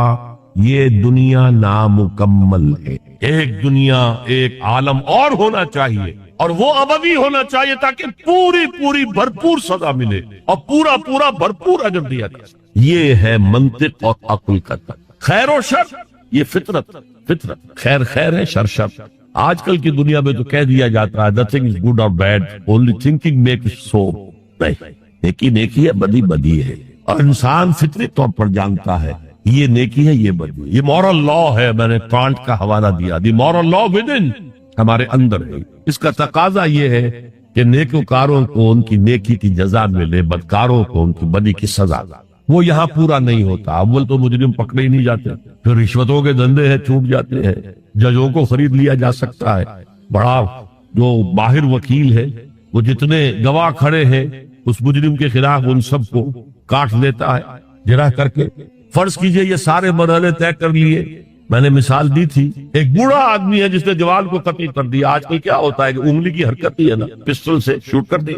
یہ دنیا نامکمل ہے، ایک دنیا ایک عالم اور ہونا چاہیے، اور وہ ابدی ہونا چاہیے تاکہ پوری پوری بھرپور سزا ملے اور پورا پورا بھرپور اجر دیا جائے۔ یہ ہے منطق اور عقل کا خیر و شر، یہ فطرت خیر خیر ہے، شر شر۔ آج کل کی دنیا میں تو کہہ دیا جاتا ہے nothing is good or bad, only thinking makes it so۔ نہیں، نیکی نیکی ہے، بدی بدی ہے، اور انسان فطری طور پر جانتا ہے یہ نیکی ہے، یہ بدی ہے۔ یہ مورل لا ہے، میں نے کانٹ کا حوالہ دیا، دی مورل لا ود ان، ہمارے اندر ہے۔ اس کا تقاضا یہ ہے کہ نیکوکاروں کو ان کی نیکی کی جزا ملے، بدکاروں کو ان کی بدی کی سزا۔ وہ یہاں پورا نہیں ہوتا، اول تو مجرم پکڑے ہی نہیں جاتے، پھر رشوتوں کے دھندے ہیں چھوٹ جاتے ہیں، ججوں کو خرید لیا جا سکتا ہے، بڑا جو باہر وکیل ہے وہ جتنے گواہ کھڑے ہیں اس مجرم کے خلاف ان سب کو کاٹ لیتا ہے جرح کر کے۔ فرض کیجئے یہ سارے مرحلے طے کر لیے، میں نے مثال دی تھی، ایک بوڑھا آدمی ہے جس نے جوال کو قتل کر دیا، آج کل کیا ہوتا ہے کہ انگلی کی حرکت ہی ہے نا، پسٹل سے شوٹ کر دی۔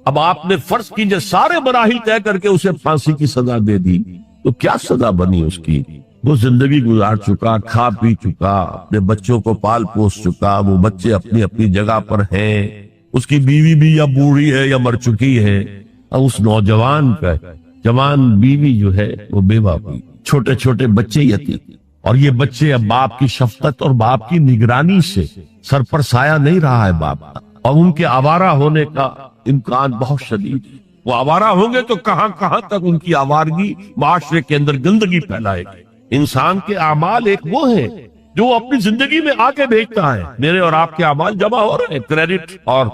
اب آپ نے فرض کیجئے سارے مراحل طے کر کے اسے پھانسی کی سزا دے دی، تو کیا سزا بنی اس کی؟ وہ زندگی گزار چکا، کھا پی چکا، اپنے بچوں کو پال پوس چکا، وہ بچے اپنی اپنی جگہ پر ہیں، اس کی بیوی بھی یا بوڑھی ہے یا مر چکی ہے، اور اس نوجوان کا جوان بیوی جو ہے وہ بیوہ ہوئی، چھوٹے چھوٹے بچے یتیم، اور یہ بچے اب باپ کی شفقت اور باپ کی نگرانی سے سر پر سایہ نہیں رہا ہے باپ کا، اور ان کے آوارہ ہونے کا امکان بہت شدید ہے۔ وہ آوارہ ہوں گے تو کہاں کہاں تک ان کی آوارگی معاشرے کے اندر گندگی پھیلائے گی۔ انسان کے اعمال ایک وہ ہیں جو اپنی زندگی میں آگے بھیجتا ہے، میرے اور آپ کے اعمال جمع ہو رہے ہیں، کریڈٹ اور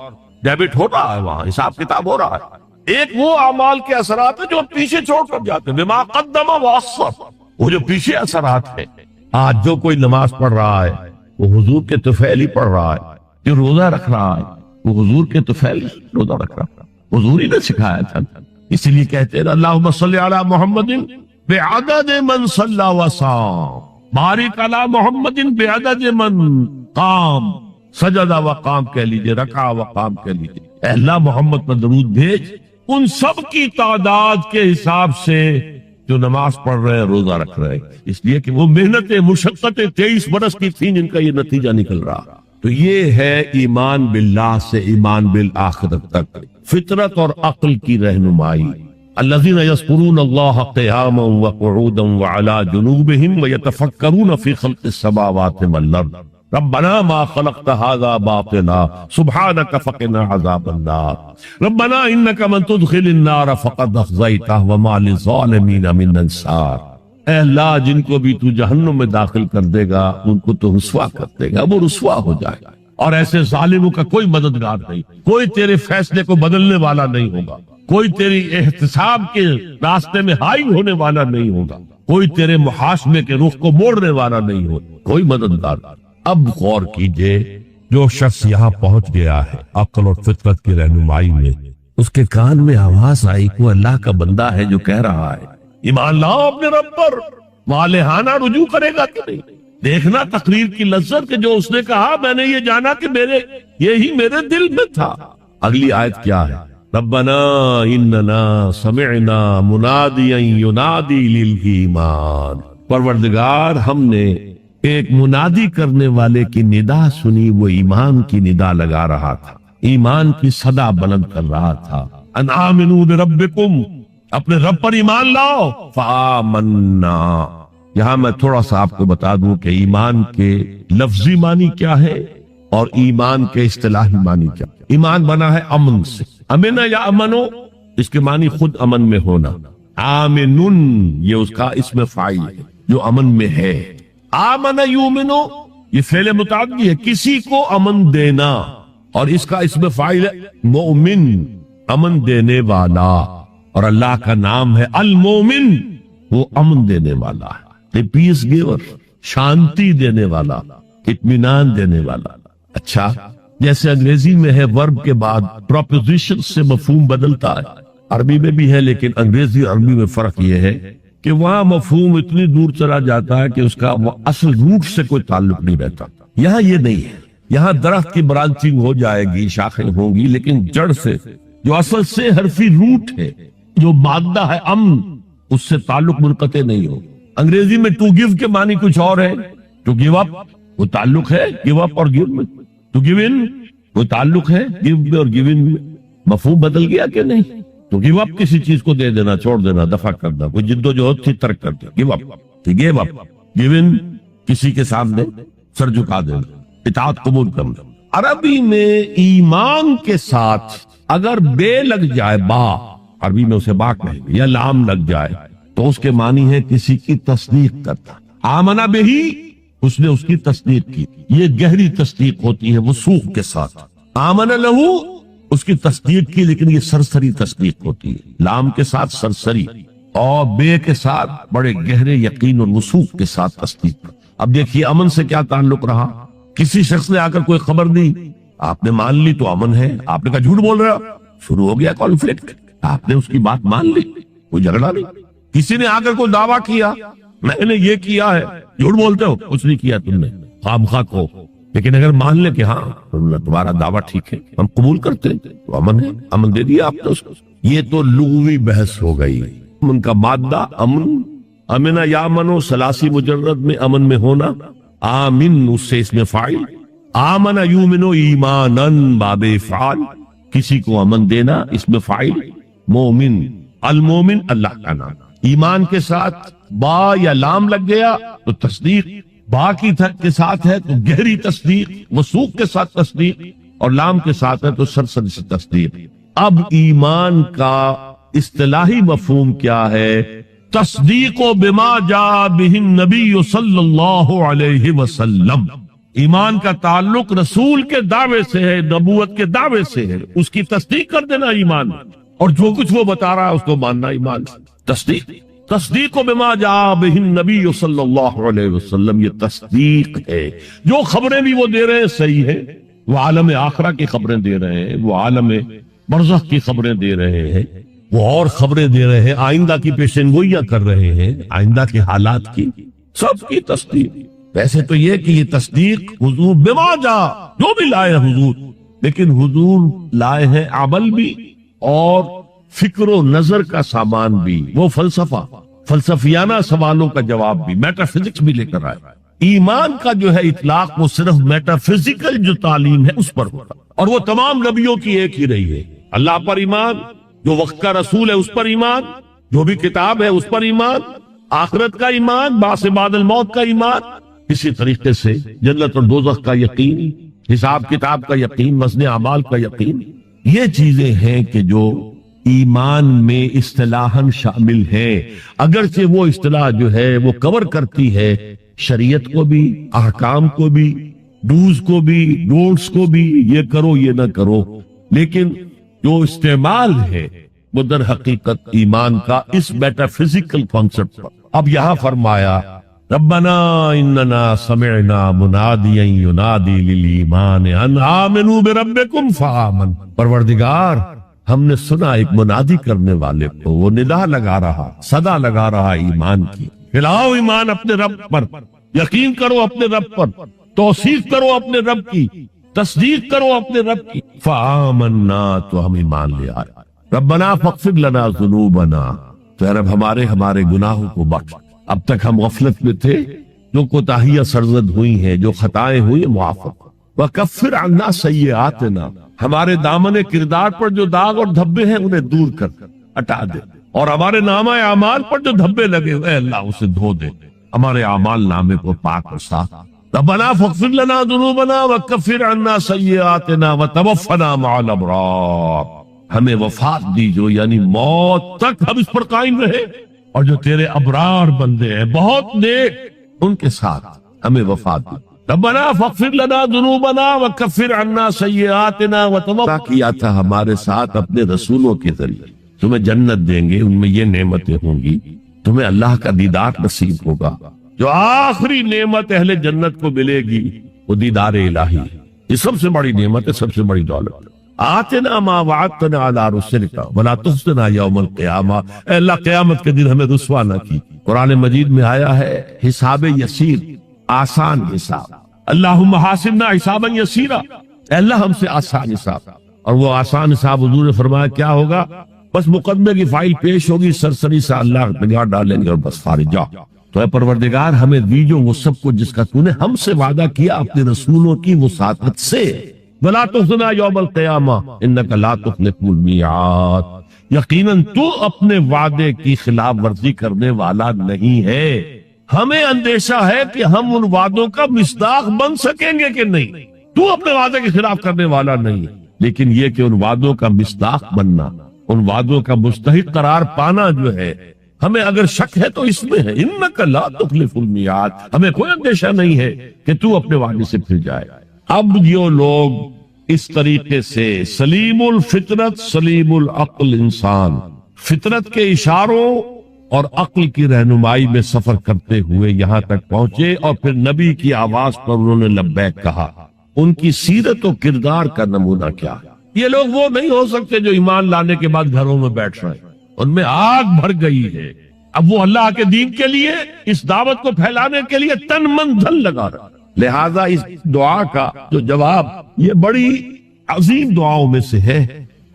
ڈیبٹ ہو رہا ہے، وہاں حساب کتاب ہو رہا ہے۔ ایک وہ اعمال کے اثرات ہیں جو پیچھے چھوڑ کر جاتے ہیں، بما قدم واخر، وہ جو پیچھے اثرات ہیں، آج جو کوئی نماز پڑھ رہا ہے وہ حضور کے طفیل ہی پڑھ رہا ہے، جو روزہ رکھ رہا ہے وہ حضور کے طفیل روزہ رکھ رہا ہے، حضور ہی نے سکھایا تھا۔ اس لیے کہتے ہیں اللہم صلی علی محمد بعدد من صلی وصام، بارک علی محمد بعدد من قام، سجدہ و قام کہہ لیجئے، رکع و قام کہہ لیجئے۔ اے اللہ محمد پر درود بھیج ان سب کی تعداد کے حساب سے جو نماز پڑھ رہے ہیں، روزہ رکھ رہے ہیں، اس لیے کہ وہ محنتیں مشقتیں 23 برس کی تھیں جن کا یہ نتیجہ نکل رہا۔ تو یہ ہے ایمان باللہ سے ایمان بالآخرت تک فطرت اور عقل کی رہنمائی۔ الذین یذکرون اللہ قیاما وقعودا وعلی جنوبہم ویتفکرون فی خلق السماوات والارض ربنا ما خلقت هذا باطلا سبحانك فقنا عذاب النار ربنا انك من تدخل النار فقد اخزيته وما للظالمين من انصار۔ اے اللہ جن کو بھی تو جہنم میں داخل کر دے گا ان کو تو رسوا کر دے گا، وہ رسوا ہو جائے گا، اور ایسے ظالموں کا کوئی مددگار نہیں، کوئی تیرے فیصلے کو بدلنے والا نہیں ہوگا، کوئی تیری احتساب کے راستے میں حائل ہونے والا نہیں ہوگا، کوئی تیرے محاسبے کے رخ کو موڑنے والا نہیں ہوگا، کوئی مددگار۔ اب غور کیجئے، جو شخص یہاں پہنچ گیا ہے عقل اور فطرت کی رہنمائی میں، اس کے کان میں آواز آئی کو اللہ کا بندہ ہے جو کہہ رہا ہے ایمان لاؤ اپنے رب پر، والہانہ رجوع کرے گا کہ نہیں؟ دیکھنا تقریر کی لذت کہ جو اس نے کہا میں نے یہ جانا کہ یہی میرے دل میں تھا۔ اگلی آیت کیا ہے؟ ربنا اننا سمعنا منادیا ینادی للایمان، پروردگار ہم نے ایک منادی کرنے والے کی ندا سنی، وہ ایمان کی ندا لگا رہا تھا، ایمان کی صدا بلند کر رہا تھا۔ ان آمنوا بربکم، اپنے رب پر ایمان لاؤ، فآمنا۔ یہاں میں تھوڑا سا آپ کو بتا دوں کہ ایمان کے لفظی معنی کیا ہے اور ایمان کے اصطلاحی معنی کیا۔ ایمان بنا ہے امن سے، امن یا امنو، اس کے معنی خود امن میں ہونا۔ آمنن یہ اس کا اسم فاعل ہے جو امن میں ہے۔ آمن یومنو یہ فعل متعدی ہے، کسی کو امن دینا، اور اس کا اسم فاعل ہے مؤمن، امن دینے والا، اور اللہ کا نام ہے المومن، وہ امن دینے والا ہے، پیس گیور، شانتی دینے والا، اطمینان دینے والا۔ اچھا، جیسے انگریزی میں ہے ورب کے بعد پروپوزیشن سے مفہوم بدلتا ہے، عربی میں بھی ہے، لیکن انگریزی اور عربی میں فرق یہ ہے کہ وہاں مفہوم اتنی دور چلا جاتا ہے کہ اس کا وہ اصل روٹ سے کوئی تعلق نہیں رہتا۔ یہاں یہ نہیں ہے، یہاں درخت کی برانچنگ ہو جائے گی، شاخیں ہوں گی، لیکن جڑ سے جو اصل سے حرفی روٹ ہے، جو مادہ ہے امن، اس سے تعلق منقطع نہیں ہو۔ انگریزی میں ٹو گیو کے معنی کچھ اور ہے، ٹو گیو اپ وہ تعلق ہے گیو اپ اور گیو میں، ٹو گیو ان وہ تعلق ہے گیو میں اور گیو ان میں۔ مفہوم بدل گیا کہ نہیں؟ تو گیو اپ کسی چیز کو دے دینا، چھوڑ دینا، دفع کرنا، کوئی جد و جہد تھی ترک کر دیا، give up, give up, give in کسی کے سامنے سر جھکا دینا، اطاعت قبول کرنا۔ عربی میں ایمان کے ساتھ اگر بے لگ جائے، با عربی میں اسے با کہیں گے، یا لام لگ جائے تو اس کے معنی ہے کسی کی تصدیق کرتا۔ آمنہ بہی، اس نے اس کی تصدیق کی، یہ گہری تصدیق ہوتی ہے وثوق کے ساتھ۔ آمنہ لہو، اس کی تصدیق کی، لیکن یہ سرسری تصدیق ہوتی ہے، لام کے ساتھ سرسری اور بے کے ساتھ بڑے گہرے یقین اور وثوق کے ساتھ تصدیق۔ اب دیکھیے امن سے کیا تعلق رہا؟ کسی شخص نے آ کر کوئی خبر دی، آپ نے مان لی تو امن ہے، آپ نے کہا جھوٹ بول رہا، شروع ہو گیا کانفلکٹ، آپ نے اس کی بات مان لی، کوئی جھگڑا نہیں۔ کسی نے آ کر کوئی دعویٰ کیا، میں نے یہ کیا ہے، جھوٹ بولتے ہو، کچھ نہیں کیا تم نے، خام خواہ کو، لیکن اگر مان لے کہ ہاں تمہارا دعویٰ ٹھیک ہے، ہم قبول کرتے ہیں، تو امن ہے، امن دے دیا آپ نے اس کو۔ یہ تو لغوی بحث ہو گئی۔ امن کا مادہ امن، امنہ یا امنو ثلاثی مجرد میں امن میں ہونا، آمن اس سے اس میں فاعل، آمن یومنو ایمانن باب فعال، کسی کو امن دینا، اس میں فاعل مومن، المومن اللہ کا نام۔ ایمان کے ساتھ با یا لام لگ گیا تو تصدیق، با کی کے ساتھ ہے تو گہری تصدیق، وثوق کے ساتھ تصدیق، اور لام کے ساتھ ہے تو سرسری سے تصدیق۔ اب ایمان کا اصطلاحی مفہوم کیا ہے؟ تصدیق بما جاء بہ النبی صلی اللہ علیہ وسلم۔ ایمان کا تعلق رسول کے دعوے سے ہے، نبوت کے دعوے سے ہے، اس کی تصدیق کر دینا ایمان، اور جو کچھ وہ بتا رہا ہے اس کو ماننا ایمان۔ تصدیق تصدیق بما جاء بہ النبی صلی اللہ علیہ وسلم، یہ تصدیق ہے۔ جو خبریں بھی وہ دے رہے ہیں صحیح ہے، وہ عالم آخرہ کی خبریں دے رہے ہیں، وہ عالم برزخ کی خبریں دے رہے ہیں، وہ اور خبریں دے رہے ہیں، آئندہ کی پیشن گوئیاں کر رہے ہیں، آئندہ کے حالات کی، سب کی تصدیق۔ ویسے تو یہ کہ یہ تصدیق حضور بما جاء، جو بھی لائے حضور، لیکن حضور لائے ہیں عمل بھی اور فکر و نظر کا سامان بھی، وہ فلسفیانہ سوالوں کا جواب بھی، میٹا فزکس بھی لے کر آئے۔ ایمان کا جو ہے اطلاق وہ صرف میٹا فزیکل جو تعلیم ہے اس پر ہوتا، اور وہ تمام نبیوں کی ایک ہی رہی ہے۔ اللہ پر ایمان، جو وقت کا رسول ہے اس پر ایمان، جو بھی کتاب ہے اس پر ایمان، آخرت کا ایمان، بعث بعد الموت کا ایمان، اسی طریقے سے جنت اور دوزخ کا یقین، حساب کتاب کا یقین، وزن اعمال کا یقین، یہ چیزیں ہیں کہ جو ایمان میں اصطلاحاً شامل ہے، اگرچہ وہ اصطلاح جو ہے وہ کور کرتی ہے شریعت کو بھی، احکام کو بھی، ڈوز کو بھی، ڈونٹس کو بھی، یہ کرو یہ نہ کرو، لیکن جو استعمال ہے وہ در حقیقت ایمان کا اس میٹا فزیکل کانسیپٹ پر۔ اب یہاں فرمایا ربنا اننا سمعنا منادیا ینادی للایمان ان آمنوا بربکم فآمن، پروردگار ہم نے سنا ایک منادی کرنے والے کو، وہ ندا لگا رہا، صدا لگا رہا ایمان کی، پھیلاؤ ایمان اپنے رب پر، یقین کرو اپنے رب پر، توثیق کرو اپنے رب کی، تصدیق کرو اپنے رب کی، فآمنا، تو ہم ایمان لے آئے۔ ربنا فاغفر لنا ذنوبنا، تو اے رب ہمارے گناہوں کو بخش، اب تک ہم غفلت میں تھے، جو کوتاہیاں سرزد ہوئی ہیں، جو خطائیں ہوئی معاف کر، وکفر عنا سیئاتنا، ہمارے دامن کردار پر جو داغ اور دھبے ہیں انہیں دور کر، ہٹا دے، اور ہمارے نامہ اعمال پر جو دھبے لگے ہوئے اللہ اسے دھو دے، ہمارے اعمال نامے کو پاک اور صاف۔ ربنا فاغفر لنا ذنوبنا وکفر عنا سیئاتنا وتوفنا مع الابرار، ہمیں وفات دی جو یعنی موت تک ہم اس پر قائم رہے، اور جو تیرے ابرار بندے ہیں بہت نیک، ان کے ساتھ ہمیں وفات دی۔ ربنا فاغفر لنا ذنوبنا وکفر عنا سیئاتنا وتوفنا، کیا تھا ہمارے ساتھ اپنے رسولوں کے ذریعے، تمہیں جنت دیں گے، ان میں یہ نعمتیں ہوں گی، تمہیں اللہ کا دیدار نصیب ہوگا، جو آخری نعمت اہل جنت کو ملے گی وہ دیدار الہی، یہ سب سے بڑی نعمت ہے، سب سے بڑی دولت۔ آتنا ما وعدتنا علی رسلک ولا تخزنا یوم القیامہ، اے اللہ قیامت کے دن ہمیں رسوا نہ کی۔ قرآن مجید میں آیا ہے حساب یسیر، آسان حساب، اللہم حاسبنا حسابا یسیرا، اے اللہ ہم سے آسان حساب، اور وہ آسان حساب حضور نے فرمایا کیا ہوگا؟ بس مقدمے کی فائل پیش ہوگی، سرسری سے اللہ نگاہ ڈالیں گے اور بس فارغ جاؤ۔ تو اے پروردگار ہمیں دیجو وہ سب کچھ جس کا تو نے ہم سے وعدہ کیا اپنے رسولوں کی وساطت سے، ولا تخزنا یوم القیامہ انک لا تخلف المیعاد، یقیناً تو اپنے وعدے کی خلاف ورزی کرنے والا نہیں ہے۔ ہمیں اندیشہ ہے کہ ہم ان وعدوں کا مصداق بن سکیں گے کہ نہیں، تو اپنے وعدے کے خلاف کرنے والا نہیں، لیکن یہ کہ ان وعدوں کا مصداق بننا، ان وعدوں کا مستحق قرار پانا جو ہے، ہمیں اگر شک ہے تو اس میں ہے، انک لا تخلف المیعاد، ہمیں کوئی اندیشہ نہیں ہے کہ تو اپنے وعدے سے پھر جائے۔ اب یہ لوگ اس طریقے سے سلیم الفطرت سلیم العقل انسان، فطرت کے اشاروں اور عقل کی رہنمائی میں سفر کرتے ہوئے یہاں تک پہنچے، اور پھر نبی کی آواز پر انہوں نے لبیک کہا۔ ان کی سیرت و کردار کا نمونہ کیا ہے؟ یہ لوگ وہ نہیں ہو سکتے جو ایمان لانے کے بعد گھروں میں بیٹھ رہے ہیں، ان میں آگ بھر گئی ہے، اب وہ اللہ کے دین کے لیے، اس دعوت کو پھیلانے کے لیے تن من دھن لگا رہا۔ لہذا اس دعا کا جو جواب، یہ بڑی عظیم دعاؤں میں سے ہے،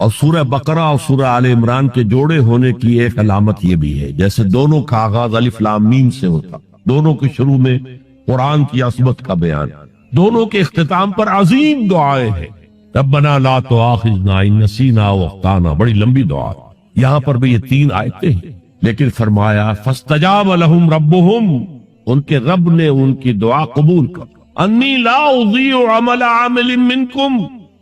اور سورہ بقرہ اور سورہ آل عمران کے جوڑے ہونے کی ایک علامت یہ بھی ہے، جیسے دونوں کا آغاز الف لام میم سے ہوتا، دونوں کے شروع میں قرآن کی عظمت کا بیان، دونوں کے اختتام پر عظیم دعائیں ہیں۔ ربنا لا تؤاخذنا ان نسینا واخطانا، بڑی لمبی دعا، یہاں پر بھی یہ 3 آیتیں ہیں، لیکن فرمایا فاستجاب لهم ربهم، ان کے رب نے ان کی دعا قبول کر، انی لا اضیع عمل عامل منکم،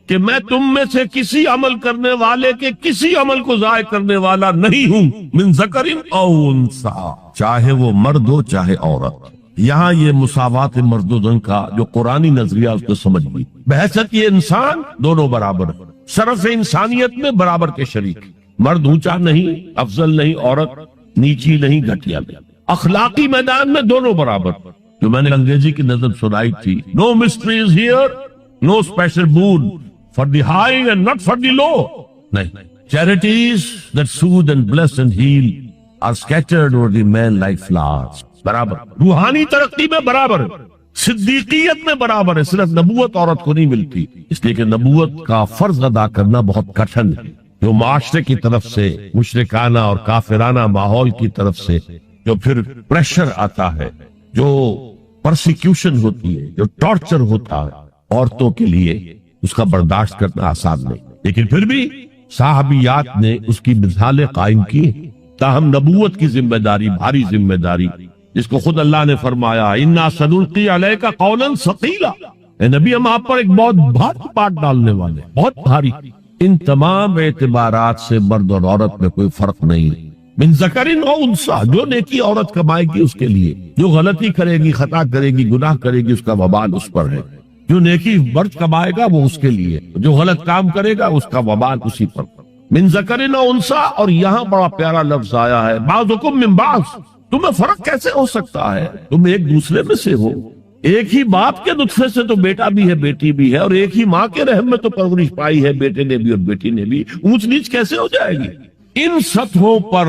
کہ میں تم میں سے کسی عمل کرنے والے کے کسی عمل کو ضائع کرنے والا نہیں ہوں، من ذکر او انثی، چاہے وہ مرد ہو چاہے عورت۔ یہاں یہ مساوات مرد و زن کا جو قرآنی نظریہ اس کو سمجھ گئی، بحثت یہ انسان دونوں برابر ہیں، شرف انسانیت میں برابر کے شریک، مرد اونچا نہیں افضل نہیں، عورت نیچی نہیں گھٹیا نہیں. اخلاقی میدان میں دونوں برابر. جو میں نے انگریزی کی نظم سنائی تھی, no mysteries here, no special boon for the high and not for the low. نہیں, charities that soothe and bless and heal are scattered over the main like flowers. برابر. روحانی ترقی میں برابر ہے, صدیقیت میں برابر ہے. صرف نبوت عورت کو نہیں ملتی, اس لیے کہ نبوت کا فرض ادا کرنا بہت کٹھن ہے. جو معاشرے کی طرف سے مشرکانہ اور کافرانہ ماحول کی طرف سے جو پھر پریشر آتا ہے, جو پرسیکیوشن ہوتی ہے, جو ٹارچر ہوتا ہے عورتوں کے لیے, اس کا برداشت کرنا آسان نہیں. لیکن پھر بھی صحابیات نے اس کی مثالیں قائم کی. تاہم نبوت کی ذمہ داری, بھاری ذمہ داری, جس کو خود اللہ نے فرمایا اِنَّا سَنُلْقِي عَلَيْكَ قَوْلًا ثَقِيلًا, اے نبی ہم آپ پر ایک بہت بھاری بات ڈالنے والے, بہت بھاری. ان تمام اعتبارات سے مرد اور عورت میں کوئی فرق نہیں. من ذکرٍ و انثیٰ, جو نیکی عورت کمائے گی اس کے لیے, جو غلطی کرے گی, خطا کرے گی, گناہ کرے گی, اس کا وبال اس پر ہے. جو نیکی مرد کمائے گا وہ اس کے لیے, جو غلط کام کرے گا اس کا وبال اسی پر. من ذکرٍ و انثیٰ, اور یہاں بڑا پیارا لفظ آیا ہے بعضکم من بعض. تمہیں فرق کیسے ہو سکتا ہے, تم ایک دوسرے میں سے ہو. ایک ہی باپ کے نطفے سے تو بیٹا بھی ہے, بیٹی بھی ہے, اور ایک ہی ماں کے رحم میں تو پرورش پائی ہے, بیٹے نے بھی اور بیٹی نے بھی. اونچ نیچ کیسے ہو جائے گی؟ ان سطحوں پر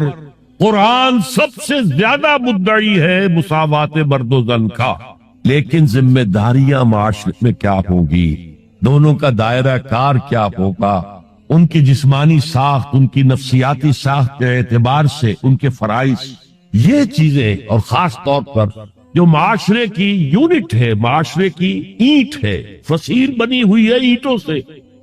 قرآن سب سے زیادہ مدعی ہے مساوات مرد و زن کا. لیکن ذمہ داریاں معاشرے میں کیا ہوگی, دونوں کا دائرہ کار کیا ہوگا, ان کی جسمانی ساخت, ان کی نفسیاتی ساخت کے اعتبار سے ان کے فرائض, یہ چیزیں, اور خاص طور پر جو معاشرے کی یونٹ ہے, معاشرے کی اینٹ ہے, فصیل بنی ہوئی ہے اینٹوں سے.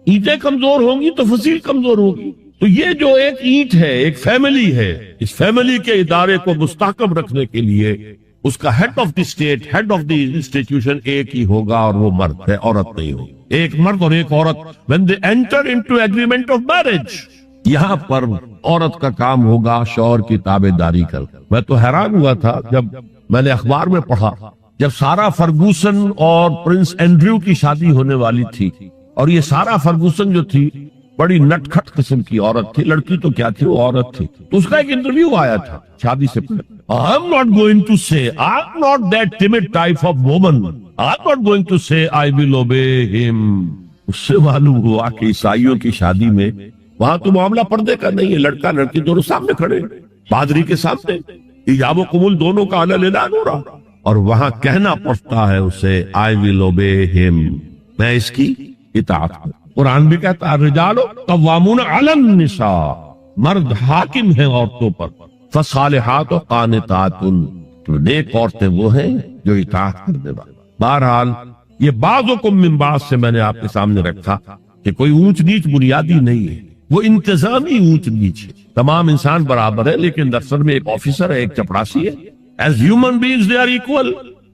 اینٹیں کمزور ہوں گی تو فصیل کمزور ہوگی. تو یہ جو ایک اینٹ ہے, ایک فیملی ہے, اس فیملی کے ادارے کو مستحکم رکھنے کے لیے اس کا head of the state, head of the institution ایک ہی ہوگا, اور وہ مرد ہے, عورت نہیں ہوگی. ایک مرد اور ایک عورت, when they enter into agreement of marriage, یہاں پر عورت کا کام ہوگا شوہر کی تابع داری کر. میں تو حیران ہوا تھا جب میں نے اخبار میں پڑھا, جب سارا فرگوسن اور پرنس اینڈریو کی شادی ہونے والی تھی, اور یہ سارا فرگوسن جو تھی بڑی نٹ کھٹ قسم کی عورت تھی, لڑکی تو کیا تھی, وہ عورت تھی. تو اس کا ایک انٹرویو آیا تھا شادی سے پہلے. I'm not going to say, I'm not that timid type of woman, I'm not going to say I will obey him. اس سے معلوم ہوا کہ عیسائیوں کی شادی میں وہاں تو معاملہ پردے کا نہیں ہے, لڑکا لڑکی دونوں سامنے کھڑے, پادری کے سامنے ایجاب و قبول دونوں کا اعلان ہو رہا, اور وہاں کہنا پڑتا ہے اسے I will obey him, میں اس کی اطاعت کروں. قرآن بھی کہتا ہے الرجال قوامون علی النساء, مرد حاکم ہیں عورتوں پر. فصالحات و قانتات, تو نیک عورتیں وہ ہیں جو اطاعت کرنے والی. بہرحال یہ بعضکم من بعض سے میں نے آپ کے سامنے رکھا کہ کوئی اونچ نیچ بنیادی نہیں ہے, وہ انتظامی اونچ نیچ ہے. تمام انسان برابر ہے, لیکن دفتر میں ایک آفیسر ہے, ایک چپڑاسی ہے. As human beings they are equal,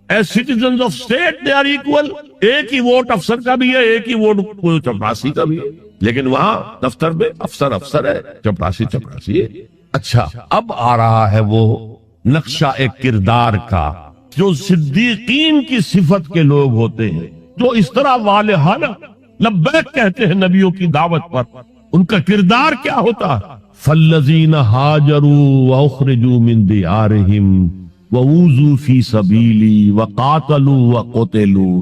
as citizens of state they are equal. ایک ہی ووٹ افسر کا بھی ہے, ایک ہی ووٹ چپڑاسی کا بھی ہے, لیکن وہاں دفتر میں افسر افسر ہے, چپڑاسی چپڑاسی ہے. اچھا, اب آ رہا ہے وہ نقشہ ایک کردار کا, جو صدیقین کی صفت کے لوگ ہوتے ہیں, جو اس طرح والہانہ لبیک کہتے ہیں نبیوں کی دعوت پر. ان کا کردار کیا ہوتا ہے؟ فَالَّذِينَ هَاجَرُوا وَأُخْرِجُوا مِن دِيَارِهِمْ وَأُوذُوا فِي سَبِيلِي وَقَاتَلُوا وَقُتِلُوا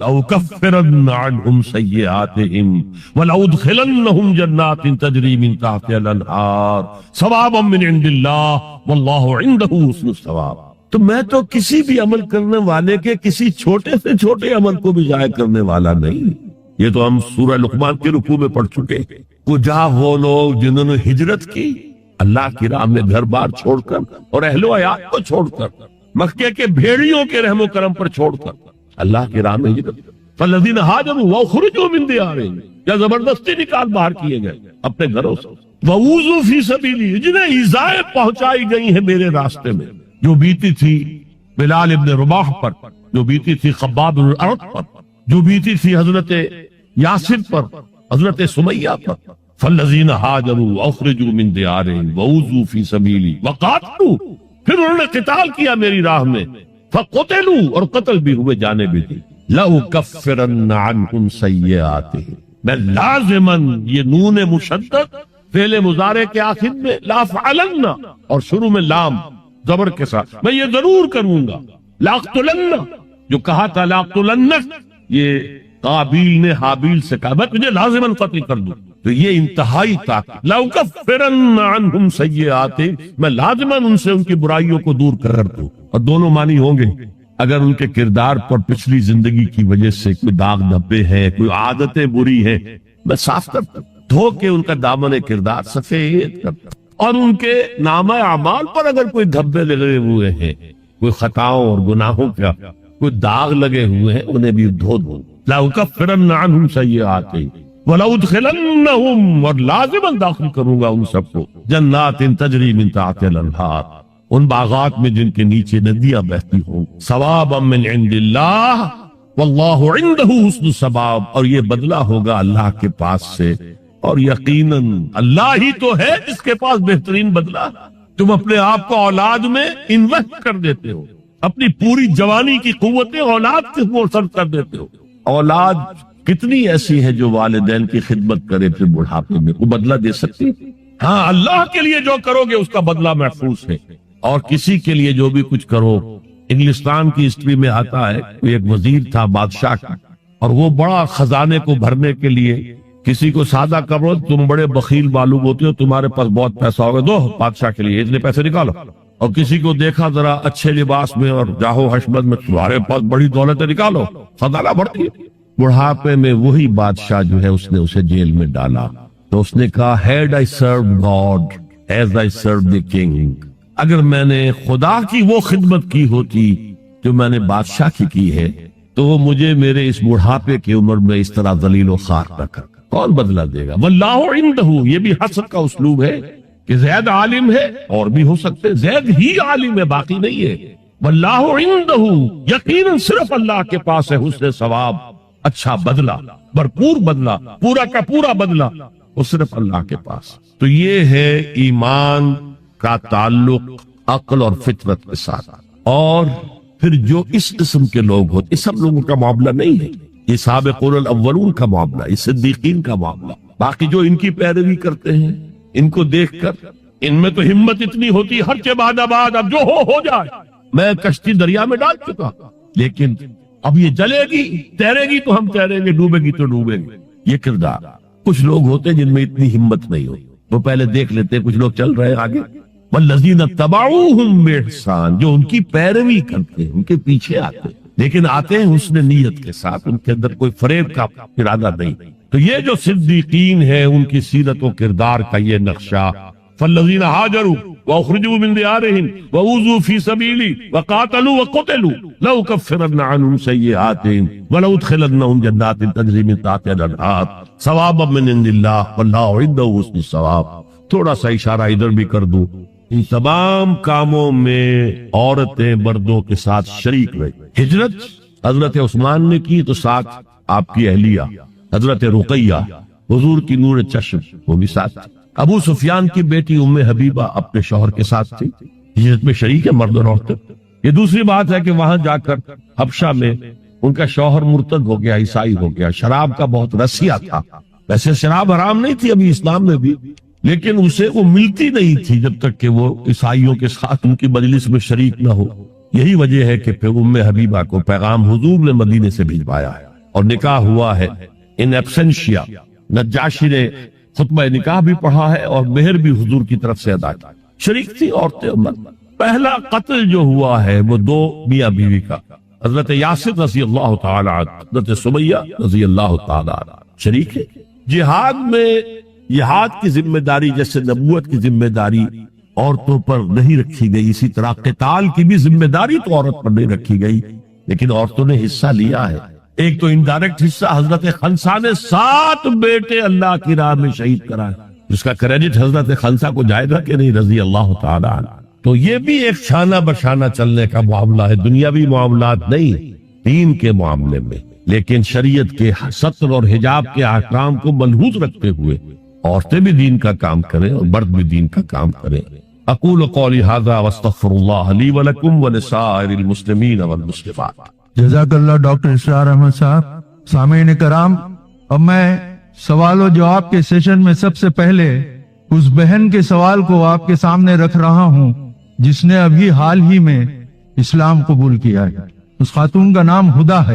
لَأُكَفِّرَنَّ عَنْهُمْ سَيِّئَاتِهِمْ وَلَأُدْخِلَنَّهُمْ جَنَّاتٍ تَجْرِي مِن تَحْتِهَا الْأَنْهَارُ ثَوَابًا مِنْ عِنْدِ اللَّهِ وَاللَّهُ عِنْدَهُ حُسْنُ الثَّوَابِ. تو میں تو کسی بھی عمل کرنے والے کے کسی چھوٹے سے چھوٹے عمل کو بھی ضائع کرنے والا نہیں. یہ تو ہم سورہ لقمان کے رکوع میں پڑھ چکے. کجا وہ لوگ جنہوں نے ہجرت کی اللہ کی راہ میں گھر بار چھوڑ کر اور اہل و عیال کو چھوڑ کر, مکے کے بھیڑیوں کے رحم و کرم پر چھوڑ کر اللہ کی راہ میں ہجرت. فالذین ہاجروا واخرجوا من دیارہم, یا زبردستی نکال باہر کیے گئے اپنے گھروں سے. وَأُوذُوا فِي سَبِيلِي, جنہیں ایذائیں پہنچائی گئی ہیں میرے راستے میں, جو بیتی تھی بلال ابن رباح پر, جو بیتی تھی خباب بن الارت پر, جو بیتی تھی حضرت یاسر پر, حضرت سمیہ پر. فالذین ہاجروا واخرجوا من دیارہم وَأُوذُوا فِي سَبِيلِي وَقَاتَلُوا, پھر انہوں نے قتال کیا میری راہ میں, فَقُتِلُوا, اور قتل بھی ہوئے, جانے بھی دی. لَأُكَفِّرَنَّ عَنْهُمْ سَيِّئَاتِهِمْ, میں لازماً, یہ نون مشدد فعل مضارع کے آخر میں لا فعلن اور شروع میں لام زبر کے ساتھ، میں یہ ضرور کروں گا، لاقتلن جو کہا تھا لاقتلنک، یہ قابیل نے حابیل سے کہا میں تجھے لازماً قتل کر دوں، تو یہ انتہائی طاقت، لأکفرن عنہم سیئاتہم، میں لازماً ان سے ان کی برائیوں کو دور کر دوں، اور دونوں معنی ہوں گے، اگر ان کے کردار پر پچھلی زندگی کی وجہ سے کوئی داغ دھبے ہیں، کوئی عادتیں بری ہیں، میں صاف کرتا ہوں، دھو کے ان کا دامن کردار سفید کرتا ہوں، اور ان کے نامہ اعمال پر اگر کوئی دھبے لگے ہوئے ہیں، کوئی خطاؤں اور گناہوں کا کوئی داغ لگے ہوئے ہیں، انہیں بھی دھو دوں، لأکفرن عنہم سیئاتہم وَلَأُدْخِلَنَّهُمْ، اور لازماً داخل کروں گا ان سب کو جنات تجری من تحتها الانہار، ان باغات میں جن کے نیچے ندیاں بہتی ہوں، ثوابا من عند اللہ واللہ عنده حسن الثواب، اور یہ بدلہ ہوگا اللہ کے پاس سے، اور یقیناً اللہ ہی تو ہے جس کے پاس بہترین بدلہ۔ تم اپنے آپ کو اولاد میں انویسٹ کر دیتے ہو، اپنی پوری جوانی کی قوتیں اولاد کے اوپر صرف کر دیتے ہو، اولاد کتنی ایسی ہے جو والدین کی خدمت کرے پھر بڑھاپے میں، وہ بدلہ دے سکتی؟ ہاں، اللہ کے لیے جو کرو گے اس کا بدلہ محفوظ ہے، اور کسی کے لیے جو بھی کچھ کرو، انگلستان کی ہسٹری میں آتا ہے ایک وزیر تھا بادشاہ کا، اور وہ بڑا خزانے کو بھرنے کے لیے کسی کو سادہ کرو، تم بڑے بخیل معلوم ہوتے ہو، تمہارے پاس بہت پیسہ ہوگا، دو بادشاہ کے لیے اتنے پیسے نکالو، اور کسی کو دیکھا ذرا اچھے لباس میں اور جاہو حشمت میں، تمہارے پاس بڑی دولتیں نکالو، خزانہ بڑھتی ہے۔ بڑھاپے میں وہی بادشاہ جو ہے اس نے اسے جیل میں ڈالا، تو اس نے کہا had I served God as I served the king، اگر میں نے خدا کی وہ خدمت کی ہوتی جو میں نے بادشاہ کی ہے، تو وہ مجھے میرے اس بڑھاپے کی عمر میں اس طرح ذلیل و خوار نہ کر، کون بدلہ دے گا؟ واللہ عنہ، یہ بھی حسد کا اسلوب ہے کہ زید عالم ہے، اور بھی ہو سکتے زید ہی عالم ہے، باقی نہیں ہے، واللہ عنہ، یقیناً صرف اللہ کے پاس ہے حسن ثواب، اچھا بدلہ، بھرپور بدلہ، پورا کا پورا بدلہ، وہ صرف اللہ کے پاس۔ تو یہ ہے ایمان کا تعلق عقل اور فطرت کے ساتھ، اور پھر جو اس قسم کے لوگ ہوتے، اس سب لوگوں کا معاملہ نہیں ہے، یہ سابقون الاولون کا معاملہ، یہ صدیقین کا معاملہ، باقی جو ان کی پیروی کرتے ہیں، ان کو دیکھ کر ان میں تو ہمت اتنی ہوتی، ہر کے بعد آباد، اب جو ہو جائے، میں کشتی دریا میں ڈال چکا، لیکن اب یہ جلے گی، تیرے گی تو ہم تیریں گے، ڈوبے گی تو ڈوبے گی، یہ کردار۔ کچھ لوگ ہوتے ہیں جن میں اتنی ہمت نہیں ہوتی، وہ پہلے دیکھ لیتے کچھ لوگ چل رہے ہیں آگے، والذین اتبعوہم بإحسان، جو ان کی پیروی کرتے ہیں، ان کے پیچھے آتے ہیں، لیکن آتے ہیں حسن نیت کے ساتھ، ان کے اندر کوئی فریب کا ارادہ نہیں۔ تو یہ جو صدیقین ہیں، ان کی سیرت و کردار کا یہ نقشہ، فالذین ہاجروا واخرجوا من دیارہم واوذوا فی سبیلی وقاتلوا وقتلوا لأکفرن عنہم سیئاتہم ولأدخلنہم جنات تجری من تحتہا الانہار ثوابا من عند اللہ واللہ عنده حسن الثواب۔ تھوڑا سا اشارہ ادھر بھی کر دوں، ان تمام کاموں میں عورتیں مردوں کے ساتھ شریک رہی۔ ہجرت حضرت عثمان نے کی تو ساتھ آپ کی اہلیہ حضرت رقیہ، حضور کی نور چشم، وہ بھی ساتھ تھی۔ ابو سفیان کی بیٹی ام حبیبہ اپنے شوہر کے ساتھ تھی، ہجرت میں شریک ہے مرد اور عورتیں۔ یہ دوسری بات ہے کہ وہاں جا کر حبشہ میں ان کا شوہر مرتد ہو گیا، عیسائی ہو گیا، شراب کا بہت رسیہ تھا، ویسے شراب حرام نہیں تھی ابھی اسلام میں بھی، لیکن اسے وہ ملتی نہیں تھی جب تک کہ وہ عیسائیوں کے ساتھ ان کی مجلس میں شریک نہ ہو۔ یہی وجہ ہے کہ پھر ام حبیبہ کو پیغام حضور نے مدینے سے بھجوایا ہے، اور نکاح ہوا ہے ان ایبسنشیا، نجاشی نے خطبہ نکاح بھی پڑھا ہے اور مہر بھی حضور کی طرف سے ادا کی، شریک تھی عورتیں اور مرد۔ پہلا قتل جو ہوا ہے وہ دو میاں بیوی کا، حضرت یاسر رضی اللہ تعالی عنہ، حضرت سمیہ رضی اللہ تعالی عنہ شریک ہے۔ جہاد میں جہاد کی ذمہ داری جیسے نبوت کی ذمہ داری عورتوں پر نہیں رکھی گئی، اسی طرح قتال کی بھی ذمہ داری تو عورت پر نہیں رکھی گئی، لیکن عورتوں نے حصہ لیا ہے۔ ایک تو انڈائریکٹ حصہ، حضرت خنسا نے 7 بیٹے اللہ کی راہ میں شہید کرائے، جس کا کریڈٹ حضرت خنسا کو جائے گا کہ نہیں رضی اللہ تعالی عنہ۔ تو یہ بھی ایک شانہ بشانہ چلنے کا معاملہ ہے، دنیاوی معاملات نہیں، دین کے معاملے میں، لیکن شریعت کے ستر اور حجاب کے احکام کو ملحوظ رکھتے ہوئے عورتیں بھی دین کا کام کریں اور مرد بھی دین کا کام کریں۔ اقول قولی ھذا واستغفر اللہ لی ولکم ولسائر المسلمین والمسلمات۔ جزاک اللہ ڈاکٹر اسرار احمد صاحب۔ سامعین کرام، اب میں سوال و جواب کے سیشن میں سب سے پہلے اس بہن کے سوال کو آپ کے سامنے رکھ رہا ہوں جس نے ابھی حال ہی میں اسلام قبول کیا ہے. اس خاتون کا نام ہدا ہے.